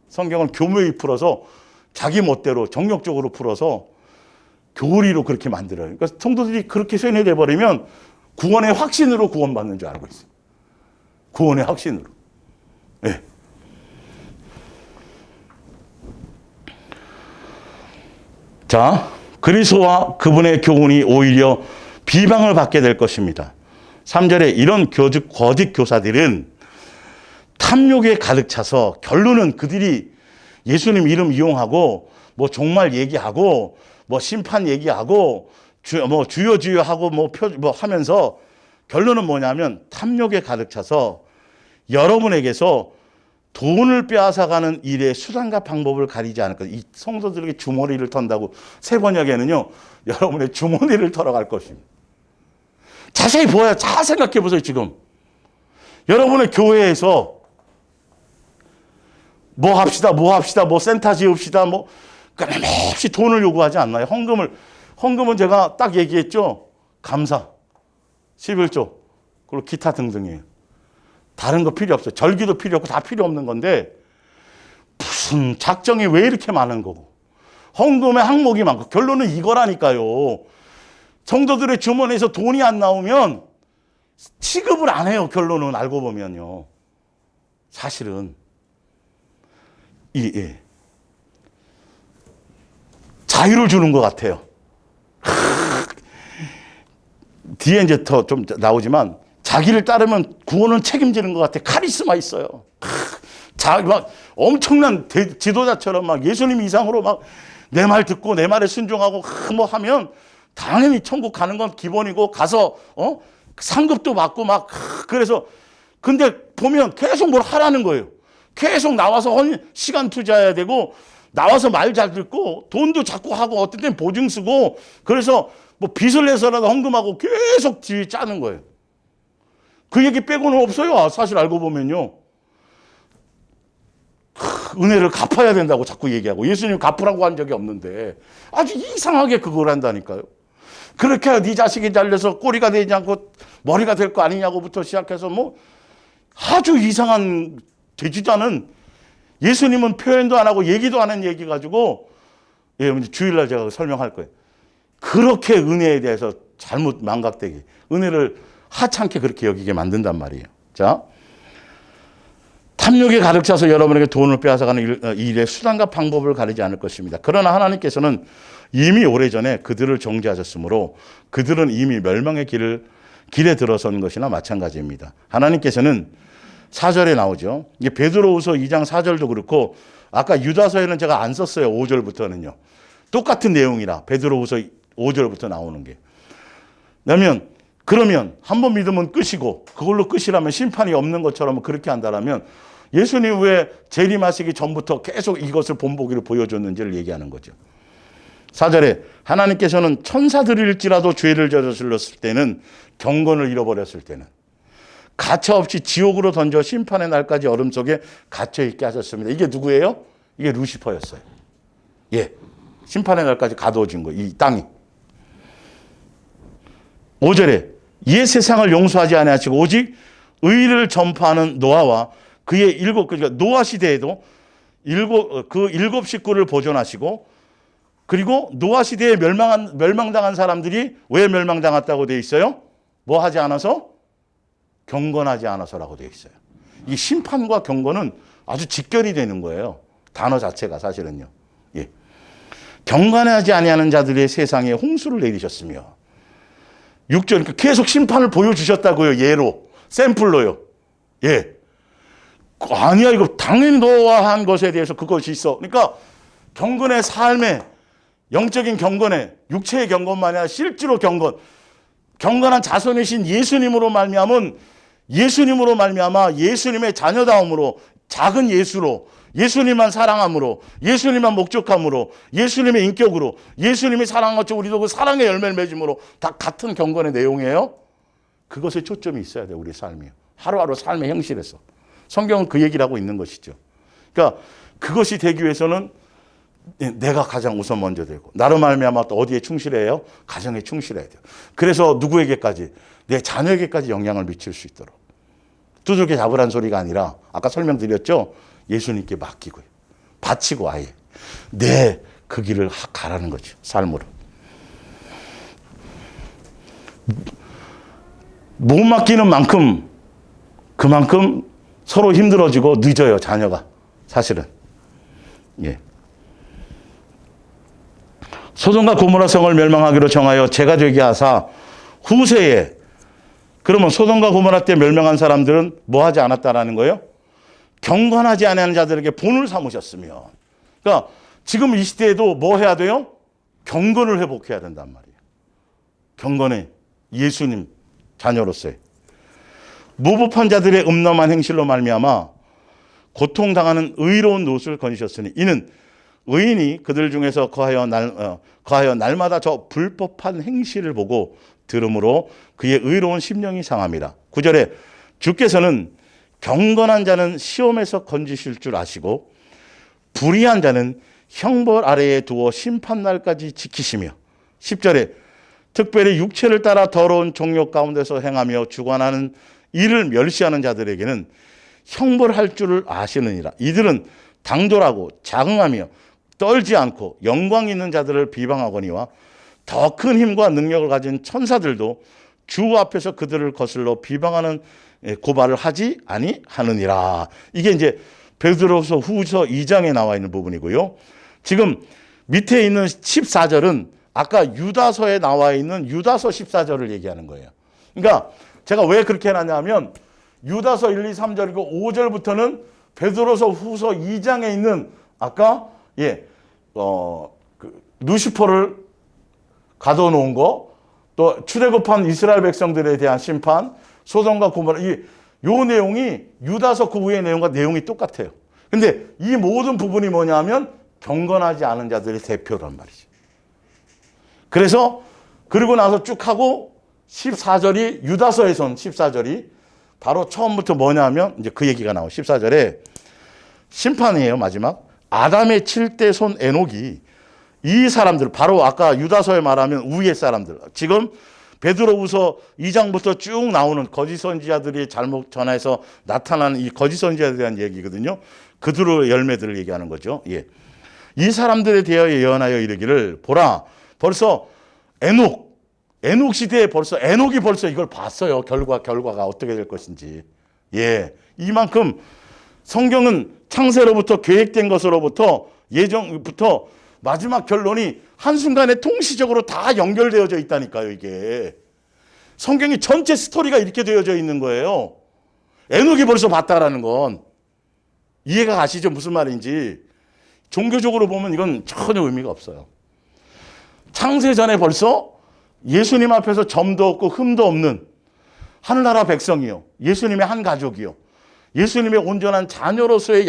성경을 교묘히 풀어서 자기 멋대로 정력적으로 풀어서 교리로 그렇게 만들어요. 그러니까 성도들이 그렇게 세뇌돼 버리면 구원의 확신으로 구원받는 줄 알고 있어요. 구원의 확신으로. 네. 자, 그리스도와 그분의 교훈이 오히려 비방을 받게 될 것입니다. 3절에 이런 거짓 교사들은 탐욕에 가득 차서 결론은 그들이 예수님 이름 이용하고 뭐 종말 얘기하고 뭐 심판 얘기하고 주여 하고 뭐 하면서 결론은 뭐냐면 탐욕에 가득 차서 여러분에게서 돈을 빼앗아가는 일의 수단과 방법을 가리지 않을 것. 이 성도들에게 주머니를 턴다고 세 번역에는요, 여러분의 주머니를 털어갈 것입니다. 자세히 보아요. 잘 생각해 보세요. 지금 여러분의 교회에서 뭐 합시다, 뭐 센터 지읍시다, 뭐 끊임없이 돈을 요구하지 않나요? 헌금은 제가 딱 얘기했죠. 감사, 11조, 그리고 기타 등등이에요. 다른 거 필요 없어요. 절기도 필요 없고 다 필요 없는 건데 무슨 작정이 왜 이렇게 많은 거고 헌금의 항목이 많고 결론은 이거라니까요. 성도들의 주머니에서 돈이 안 나오면 취급을 안 해요. 결론은 알고 보면요. 사실은 자유를 주는 것 같아요. 뒤에 이제 더 좀 나오지만 자기를 따르면 구원은 책임지는 것 같아. 카리스마 있어요. 막 엄청난 지도자처럼 막 예수님 이상으로 막 내 말 듣고 내 말에 순종하고 뭐 하면 당연히 천국 가는 건 기본이고 가서 상급도 받고 막 그래서 근데 보면 계속 뭘 하라는 거예요. 계속 나와서 시간 투자해야 되고 나와서 말 잘 듣고 돈도 자꾸 하고 어떤 때는 보증 쓰고 그래서 뭐 빚을 내서라도 헌금하고 계속 뒤에 짜는 거예요. 그 얘기 빼고는 없어요. 사실 알고 보면요. 은혜를 갚아야 된다고 자꾸 얘기하고 예수님 갚으라고 한 적이 없는데 아주 이상하게 그걸 한다니까요. 그렇게 해야 네 자식이 잘려서 꼬리가 되지 않고 머리가 될 거 아니냐고부터 시작해서 뭐 아주 이상한 되지도 않은 예수님은 표현도 안 하고 얘기도 안 한 얘기 가지고 주일날 제가 설명할 거예요. 그렇게 은혜에 대해서 잘못 망각되게 은혜를 하찮게 그렇게 여기게 만든단 말이에요. 자, 탐욕에 가득 차서 여러분에게 돈을 빼앗아가는 일의 수단과 방법을 가리지 않을 것입니다. 그러나 하나님께서는 이미 오래전에 그들을 정죄하셨으므로 그들은 이미 멸망의 길에 들어선 것이나 마찬가지입니다. 하나님께서는 4절에 나오죠. 이게 베드로후서 2장 4절도 그렇고 아까 유다서에는 제가 안 썼어요. 5절부터는요. 똑같은 내용이라 베드로후서 5절부터 나오는 게. 그러면 한 번 믿으면 끝이고 그걸로 끝이라면 심판이 없는 것처럼 그렇게 한다면 예수님 왜 재림하시기 전부터 계속 이것을 본보기로 보여줬는지를 얘기하는 거죠. 4절에 하나님께서는 천사들일지라도 죄를 저질렀을 때는 경건을 잃어버렸을 때는 가차없이 지옥으로 던져 심판의 날까지 얼음 속에 갇혀있게 하셨습니다. 이게 누구예요? 이게 루시퍼였어요. 심판의 날까지 가두어진 거예요. 이 땅이. 5절에 이에 세상을 용서하지 아니하시고 오직 의를 전파하는 노아와 그의 그러니까 노아 시대에도 일곱 식구를 보존하시고 그리고 노아 시대에 멸망당한 사람들이 왜 멸망당했다고 되어 있어요? 뭐 하지 않아서? 경건하지 않아서라고 되어 있어요. 이 심판과 경건은 아주 직결이 되는 거예요. 단어 자체가 사실은요. 경건하지 아니하는 자들의 세상에 홍수를 내리셨으며 6절 그러니까 계속 심판을 보여주셨다고요. 예로 샘플로요. 아니야 이거 당연히 너와 한 것에 대해서 그것이 있어. 그러니까 경건의 삶에 영적인 경건에 육체의 경건만이 아니라 실제로 경건한 자손이신 예수님으로 말미암아 예수님의 자녀다움으로 작은 예수로 예수님만 사랑함으로 예수님만 목적함으로 예수님의 인격으로 예수님이 사랑한 것처럼 우리도 그 사랑의 열매를 맺음으로 다 같은 경건의 내용이에요. 그것에 초점이 있어야 돼요. 우리 삶이요. 하루하루 삶의 형실에서. 성경은 그 얘기를 하고 있는 것이죠. 그러니까 그것이 되기 위해서는 내가 가장 우선 먼저 되고 나로 말미암아 또 어디에 충실해요? 가정에 충실해야 돼요. 그래서 누구에게까지? 내 자녀에게까지 영향을 미칠 수 있도록. 두들겨 잡으란 소리가 아니라 아까 설명드렸죠? 예수님께 맡기고요. 바치고 아예. 그 길을 가라는 거죠. 삶으로. 못 맡기는 만큼 그만큼 서로 힘들어지고 늦어요. 자녀가. 사실은. 소돔과 고모라 성을 멸망하기로 정하여 죄가 되게 하사 후세에 그러면 소돔과 고모라 때 멸망한 사람들은 뭐 하지 않았다라는 거예요? 경건하지 않은 자들에게 본을 삼으셨으며. 그러니까 지금 이 시대에도 뭐 해야 돼요? 경건을 회복해야 된단 말이에요. 경건의 예수님 자녀로서의. 무법한 자들의 음란한 행실로 말미암아 고통당하는 의로운 노릇을 거니셨으니 이는 의인이 그들 중에서 거하여 날마다 저 불법한 행실을 보고 들음으로 그의 의로운 심령이 상함이라. 9절에 주께서는 경건한 자는 시험에서 건지실 줄 아시고 불의한 자는 형벌 아래에 두어 심판날까지 지키시며 10절에 특별히 육체를 따라 더러운 종욕 가운데서 행하며 주관하는 이를 멸시하는 자들에게는 형벌할 줄을 아시느니라. 이들은 당돌하고 자응하며 떨지 않고 영광 있는 자들을 비방하거니와 더 큰 힘과 능력을 가진 천사들도 주 앞에서 그들을 거슬러 비방하는 고발을 하지 아니하느니라. 이게 이제 베드로서 후서 2장에 나와 있는 부분이고요. 지금 밑에 있는 14절은 아까 유다서에 나와 있는 유다서 14절을 얘기하는 거예요. 그러니까 제가 왜 그렇게 해놨냐면 유다서 1, 2, 3절이고 5절부터는 베드로서 후서 2장에 있는 아까 루시퍼를 가둬놓은 거, 또 출애굽한 이스라엘 백성들에 대한 심판, 소돔과 고모라, 요 내용이 유다서 그 후의 내용과 내용이 똑같아요. 근데 이 모든 부분이 뭐냐면 경건하지 않은 자들의 대표란 말이죠. 그래서 그러고 나서 쭉 하고 14절이 유다서에선 14절이 바로 처음부터 뭐냐면 이제 그 얘기가 나와요. 14절에 심판이에요. 마지막 아담의 7대 손 에녹이 이 사람들 바로 아까 유다서에 말하면 우위의 사람들, 지금 베드로후서 2장부터 쭉 나오는 거짓 선지자들이 잘못 전해서 나타나는 이 거짓 선지자에 대한 얘기거든요. 그들의 열매들을 얘기하는 거죠. 예. 이 사람들에 대하여 예언하여 이르기를 보라 벌써 에녹 시대에 벌써 에녹이 벌써 이걸 봤어요. 결과가 어떻게 될 것인지. 예. 이만큼 성경은 창세로부터 계획된 것으로부터 예정부터 마지막 결론이 한순간에 통시적으로 다 연결되어져 있다니까요, 이게. 성경이 전체 스토리가 이렇게 되어져 있는 거예요. 에녹이 벌써 봤다라는 건. 이해가 가시죠? 무슨 말인지. 종교적으로 보면 이건 전혀 의미가 없어요. 창세전에 벌써 예수님 앞에서 점도 없고 흠도 없는 하늘나라 백성이요. 예수님의 한 가족이요. 예수님의 온전한 자녀로서의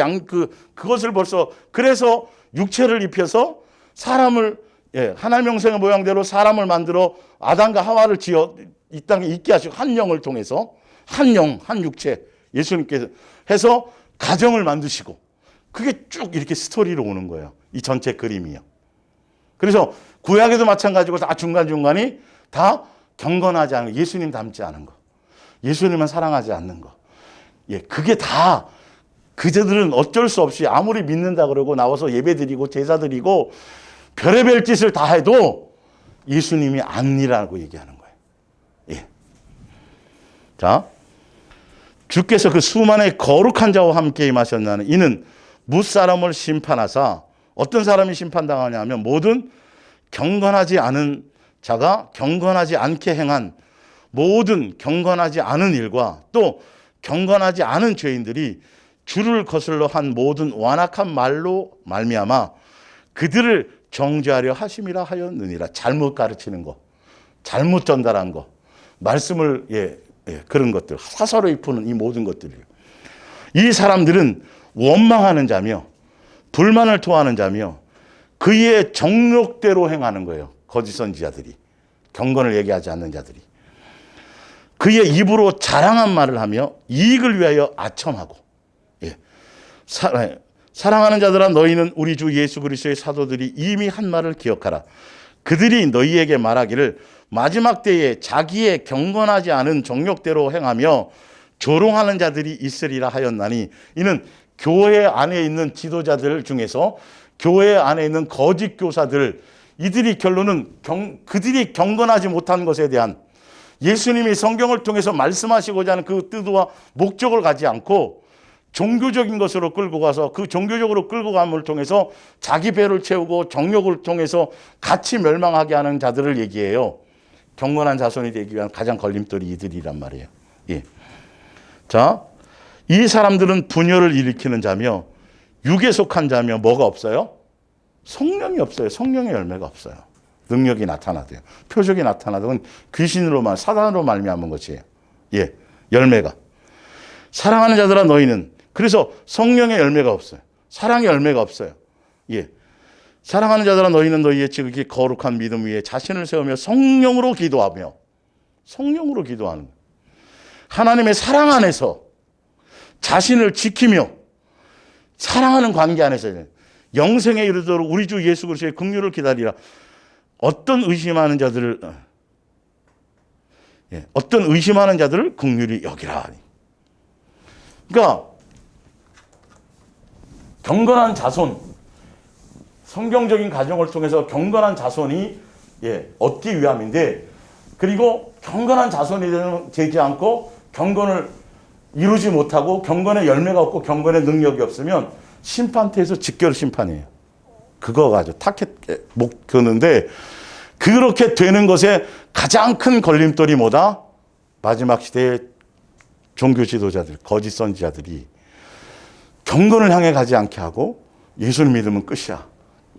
그것을 벌써, 그래서 육체를 입혀서 사람을, 하나님 형상의 모양대로 사람을 만들어 아담과 하와를 지어 이 땅에 있게 하시고 한 영을 통해서 한 영, 한 육체 예수님께서 해서 가정을 만드시고 그게 쭉 이렇게 스토리로 오는 거예요. 이 전체 그림이요. 그래서 구약에도 마찬가지고 다 중간중간이 다 경건하지 않은 거, 예수님 닮지 않은 거, 예수님만 사랑하지 않는 거. 예, 그게 다 그들은 어쩔 수 없이 아무리 믿는다 그러고 나와서 예배드리고 제사드리고 별의별 짓을 다 해도 예수님이 아니라고 얘기하는 거예요. 예. 자, 주께서 그 수많은 거룩한 자와 함께 임하셨나니 이는 무사람을 심판하사 어떤 사람이 심판당하냐 하면 모든 경건하지 않은 자가 경건하지 않게 행한 모든 경건하지 않은 일과 또 경건하지 않은 죄인들이 주를 거슬러 한 모든 완악한 말로 말미암아 그들을 정죄하려 하심이라 하였느니라. 잘못 가르치는 거, 잘못 전달한 거, 말씀을 그런 것들, 사설을 푸는 이 모든 것들이요. 이 사람들은 원망하는 자며 불만을 토하는 자며 그의 정욕대로 행하는 거예요. 거짓 선지자들이, 경건을 얘기하지 않는 자들이. 그의 입으로 자랑한 말을 하며 이익을 위하여 아첨하고. 예. 사랑하는 자들아 너희는 우리 주 예수 그리스도의 사도들이 이미 한 말을 기억하라. 그들이 너희에게 말하기를 마지막 때에 자기의 경건하지 않은 정욕대로 행하며 조롱하는 자들이 있으리라 하였나니 이는 교회 안에 있는 지도자들 중에서 교회 안에 있는 거짓 교사들, 이들이 결론은 그들이 경건하지 못한 것에 대한 예수님이 성경을 통해서 말씀하시고자 하는 그 뜻과 목적을 가지 않고 종교적인 것으로 끌고 가서 그 종교적으로 끌고 감을 통해서 자기 배를 채우고 정욕을 통해서 같이 멸망하게 하는 자들을 얘기해요. 경건한 자손이 되기 위한 가장 걸림돌이 이들이란 말이에요. 예. 자, 이 사람들은 분열을 일으키는 자며 육에 속한 자며 뭐가 없어요? 성령이 없어요. 성령의 열매가 없어요. 능력이 나타나대요. 표적이 나타나도 귀신으로만 사단으로 말미암은 것이에요. 예, 열매가. 사랑하는 자들아 너희는 그래서 성령의 열매가 없어요. 사랑의 열매가 없어요. 예, 사랑하는 자들아 너희는 너희의 지극히 거룩한 믿음 위에 자신을 세우며 성령으로 기도하며 성령으로 기도하는 거예요. 하나님의 사랑 안에서 자신을 지키며 사랑하는 관계 안에서 영생에 이르도록 우리 주 예수 그리스도의 긍휼을 기다리라. 어떤 의심하는 자들을 긍휼히 여기라. 그러니까 경건한 자손, 성경적인 가정을 통해서 경건한 자손이 얻기 위함인데 그리고 경건한 자손이 되지 않고 경건을 이루지 못하고 경건의 열매가 없고 경건의 능력이 없으면 심판대에서 직결 심판이에요. 그거가 아주 타켓 목표인데 그렇게 되는 것에 가장 큰 걸림돌이 뭐다? 마지막 시대의 종교 지도자들, 거짓 선지자들이 경건을 향해 가지 않게 하고 예수를 믿으면 끝이야.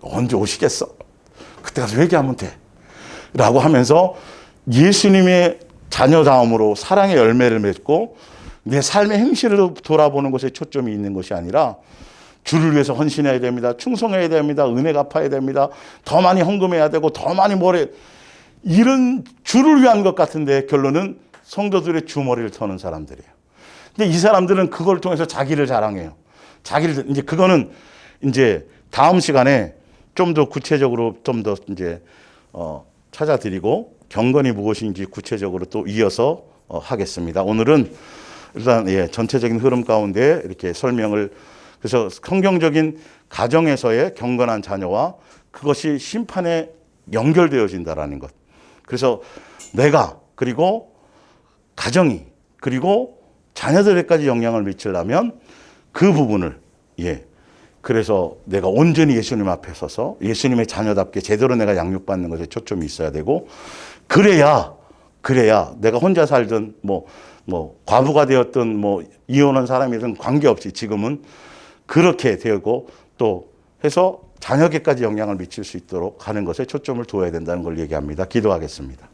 언제 오시겠어? 그때 가서 회개하면 돼. 라고 하면서 예수님의 자녀다움으로 사랑의 열매를 맺고 내 삶의 행실을 돌아보는 것에 초점이 있는 것이 아니라 주를 위해서 헌신해야 됩니다. 충성해야 됩니다. 은혜 갚아야 됩니다. 더 많이 헌금해야 되고 더 많이 뭐래. 이런 주를 위한 것 같은데 결론은 성도들의 주머리를 터는 사람들이에요. 근데 이 사람들은 그걸 통해서 자기를 자랑해요. 자기를 이제 그거는 이제 다음 시간에 좀 더 구체적으로 좀 더 이제 찾아드리고 경건이 무엇인지 구체적으로 또 이어서 하겠습니다. 오늘은 일단 전체적인 흐름 가운데 이렇게 설명을 그래서 성경적인 가정에서의 경건한 자녀와 그것이 심판에 연결되어진다라는 것. 그래서 내가 그리고 가정이 그리고 자녀들에까지 영향을 미치려면 그 부분을 그래서 내가 온전히 예수님 앞에 서서 예수님의 자녀답게 제대로 내가 양육받는 것에 초점이 있어야 되고 그래야 내가 혼자 살든 뭐 과부가 되었든 뭐 이혼한 사람이든 관계없이 지금은 그렇게 되고 또 해서 자녀에게까지 영향을 미칠 수 있도록 하는 것에 초점을 두어야 된다는 걸 얘기합니다. 기도하겠습니다.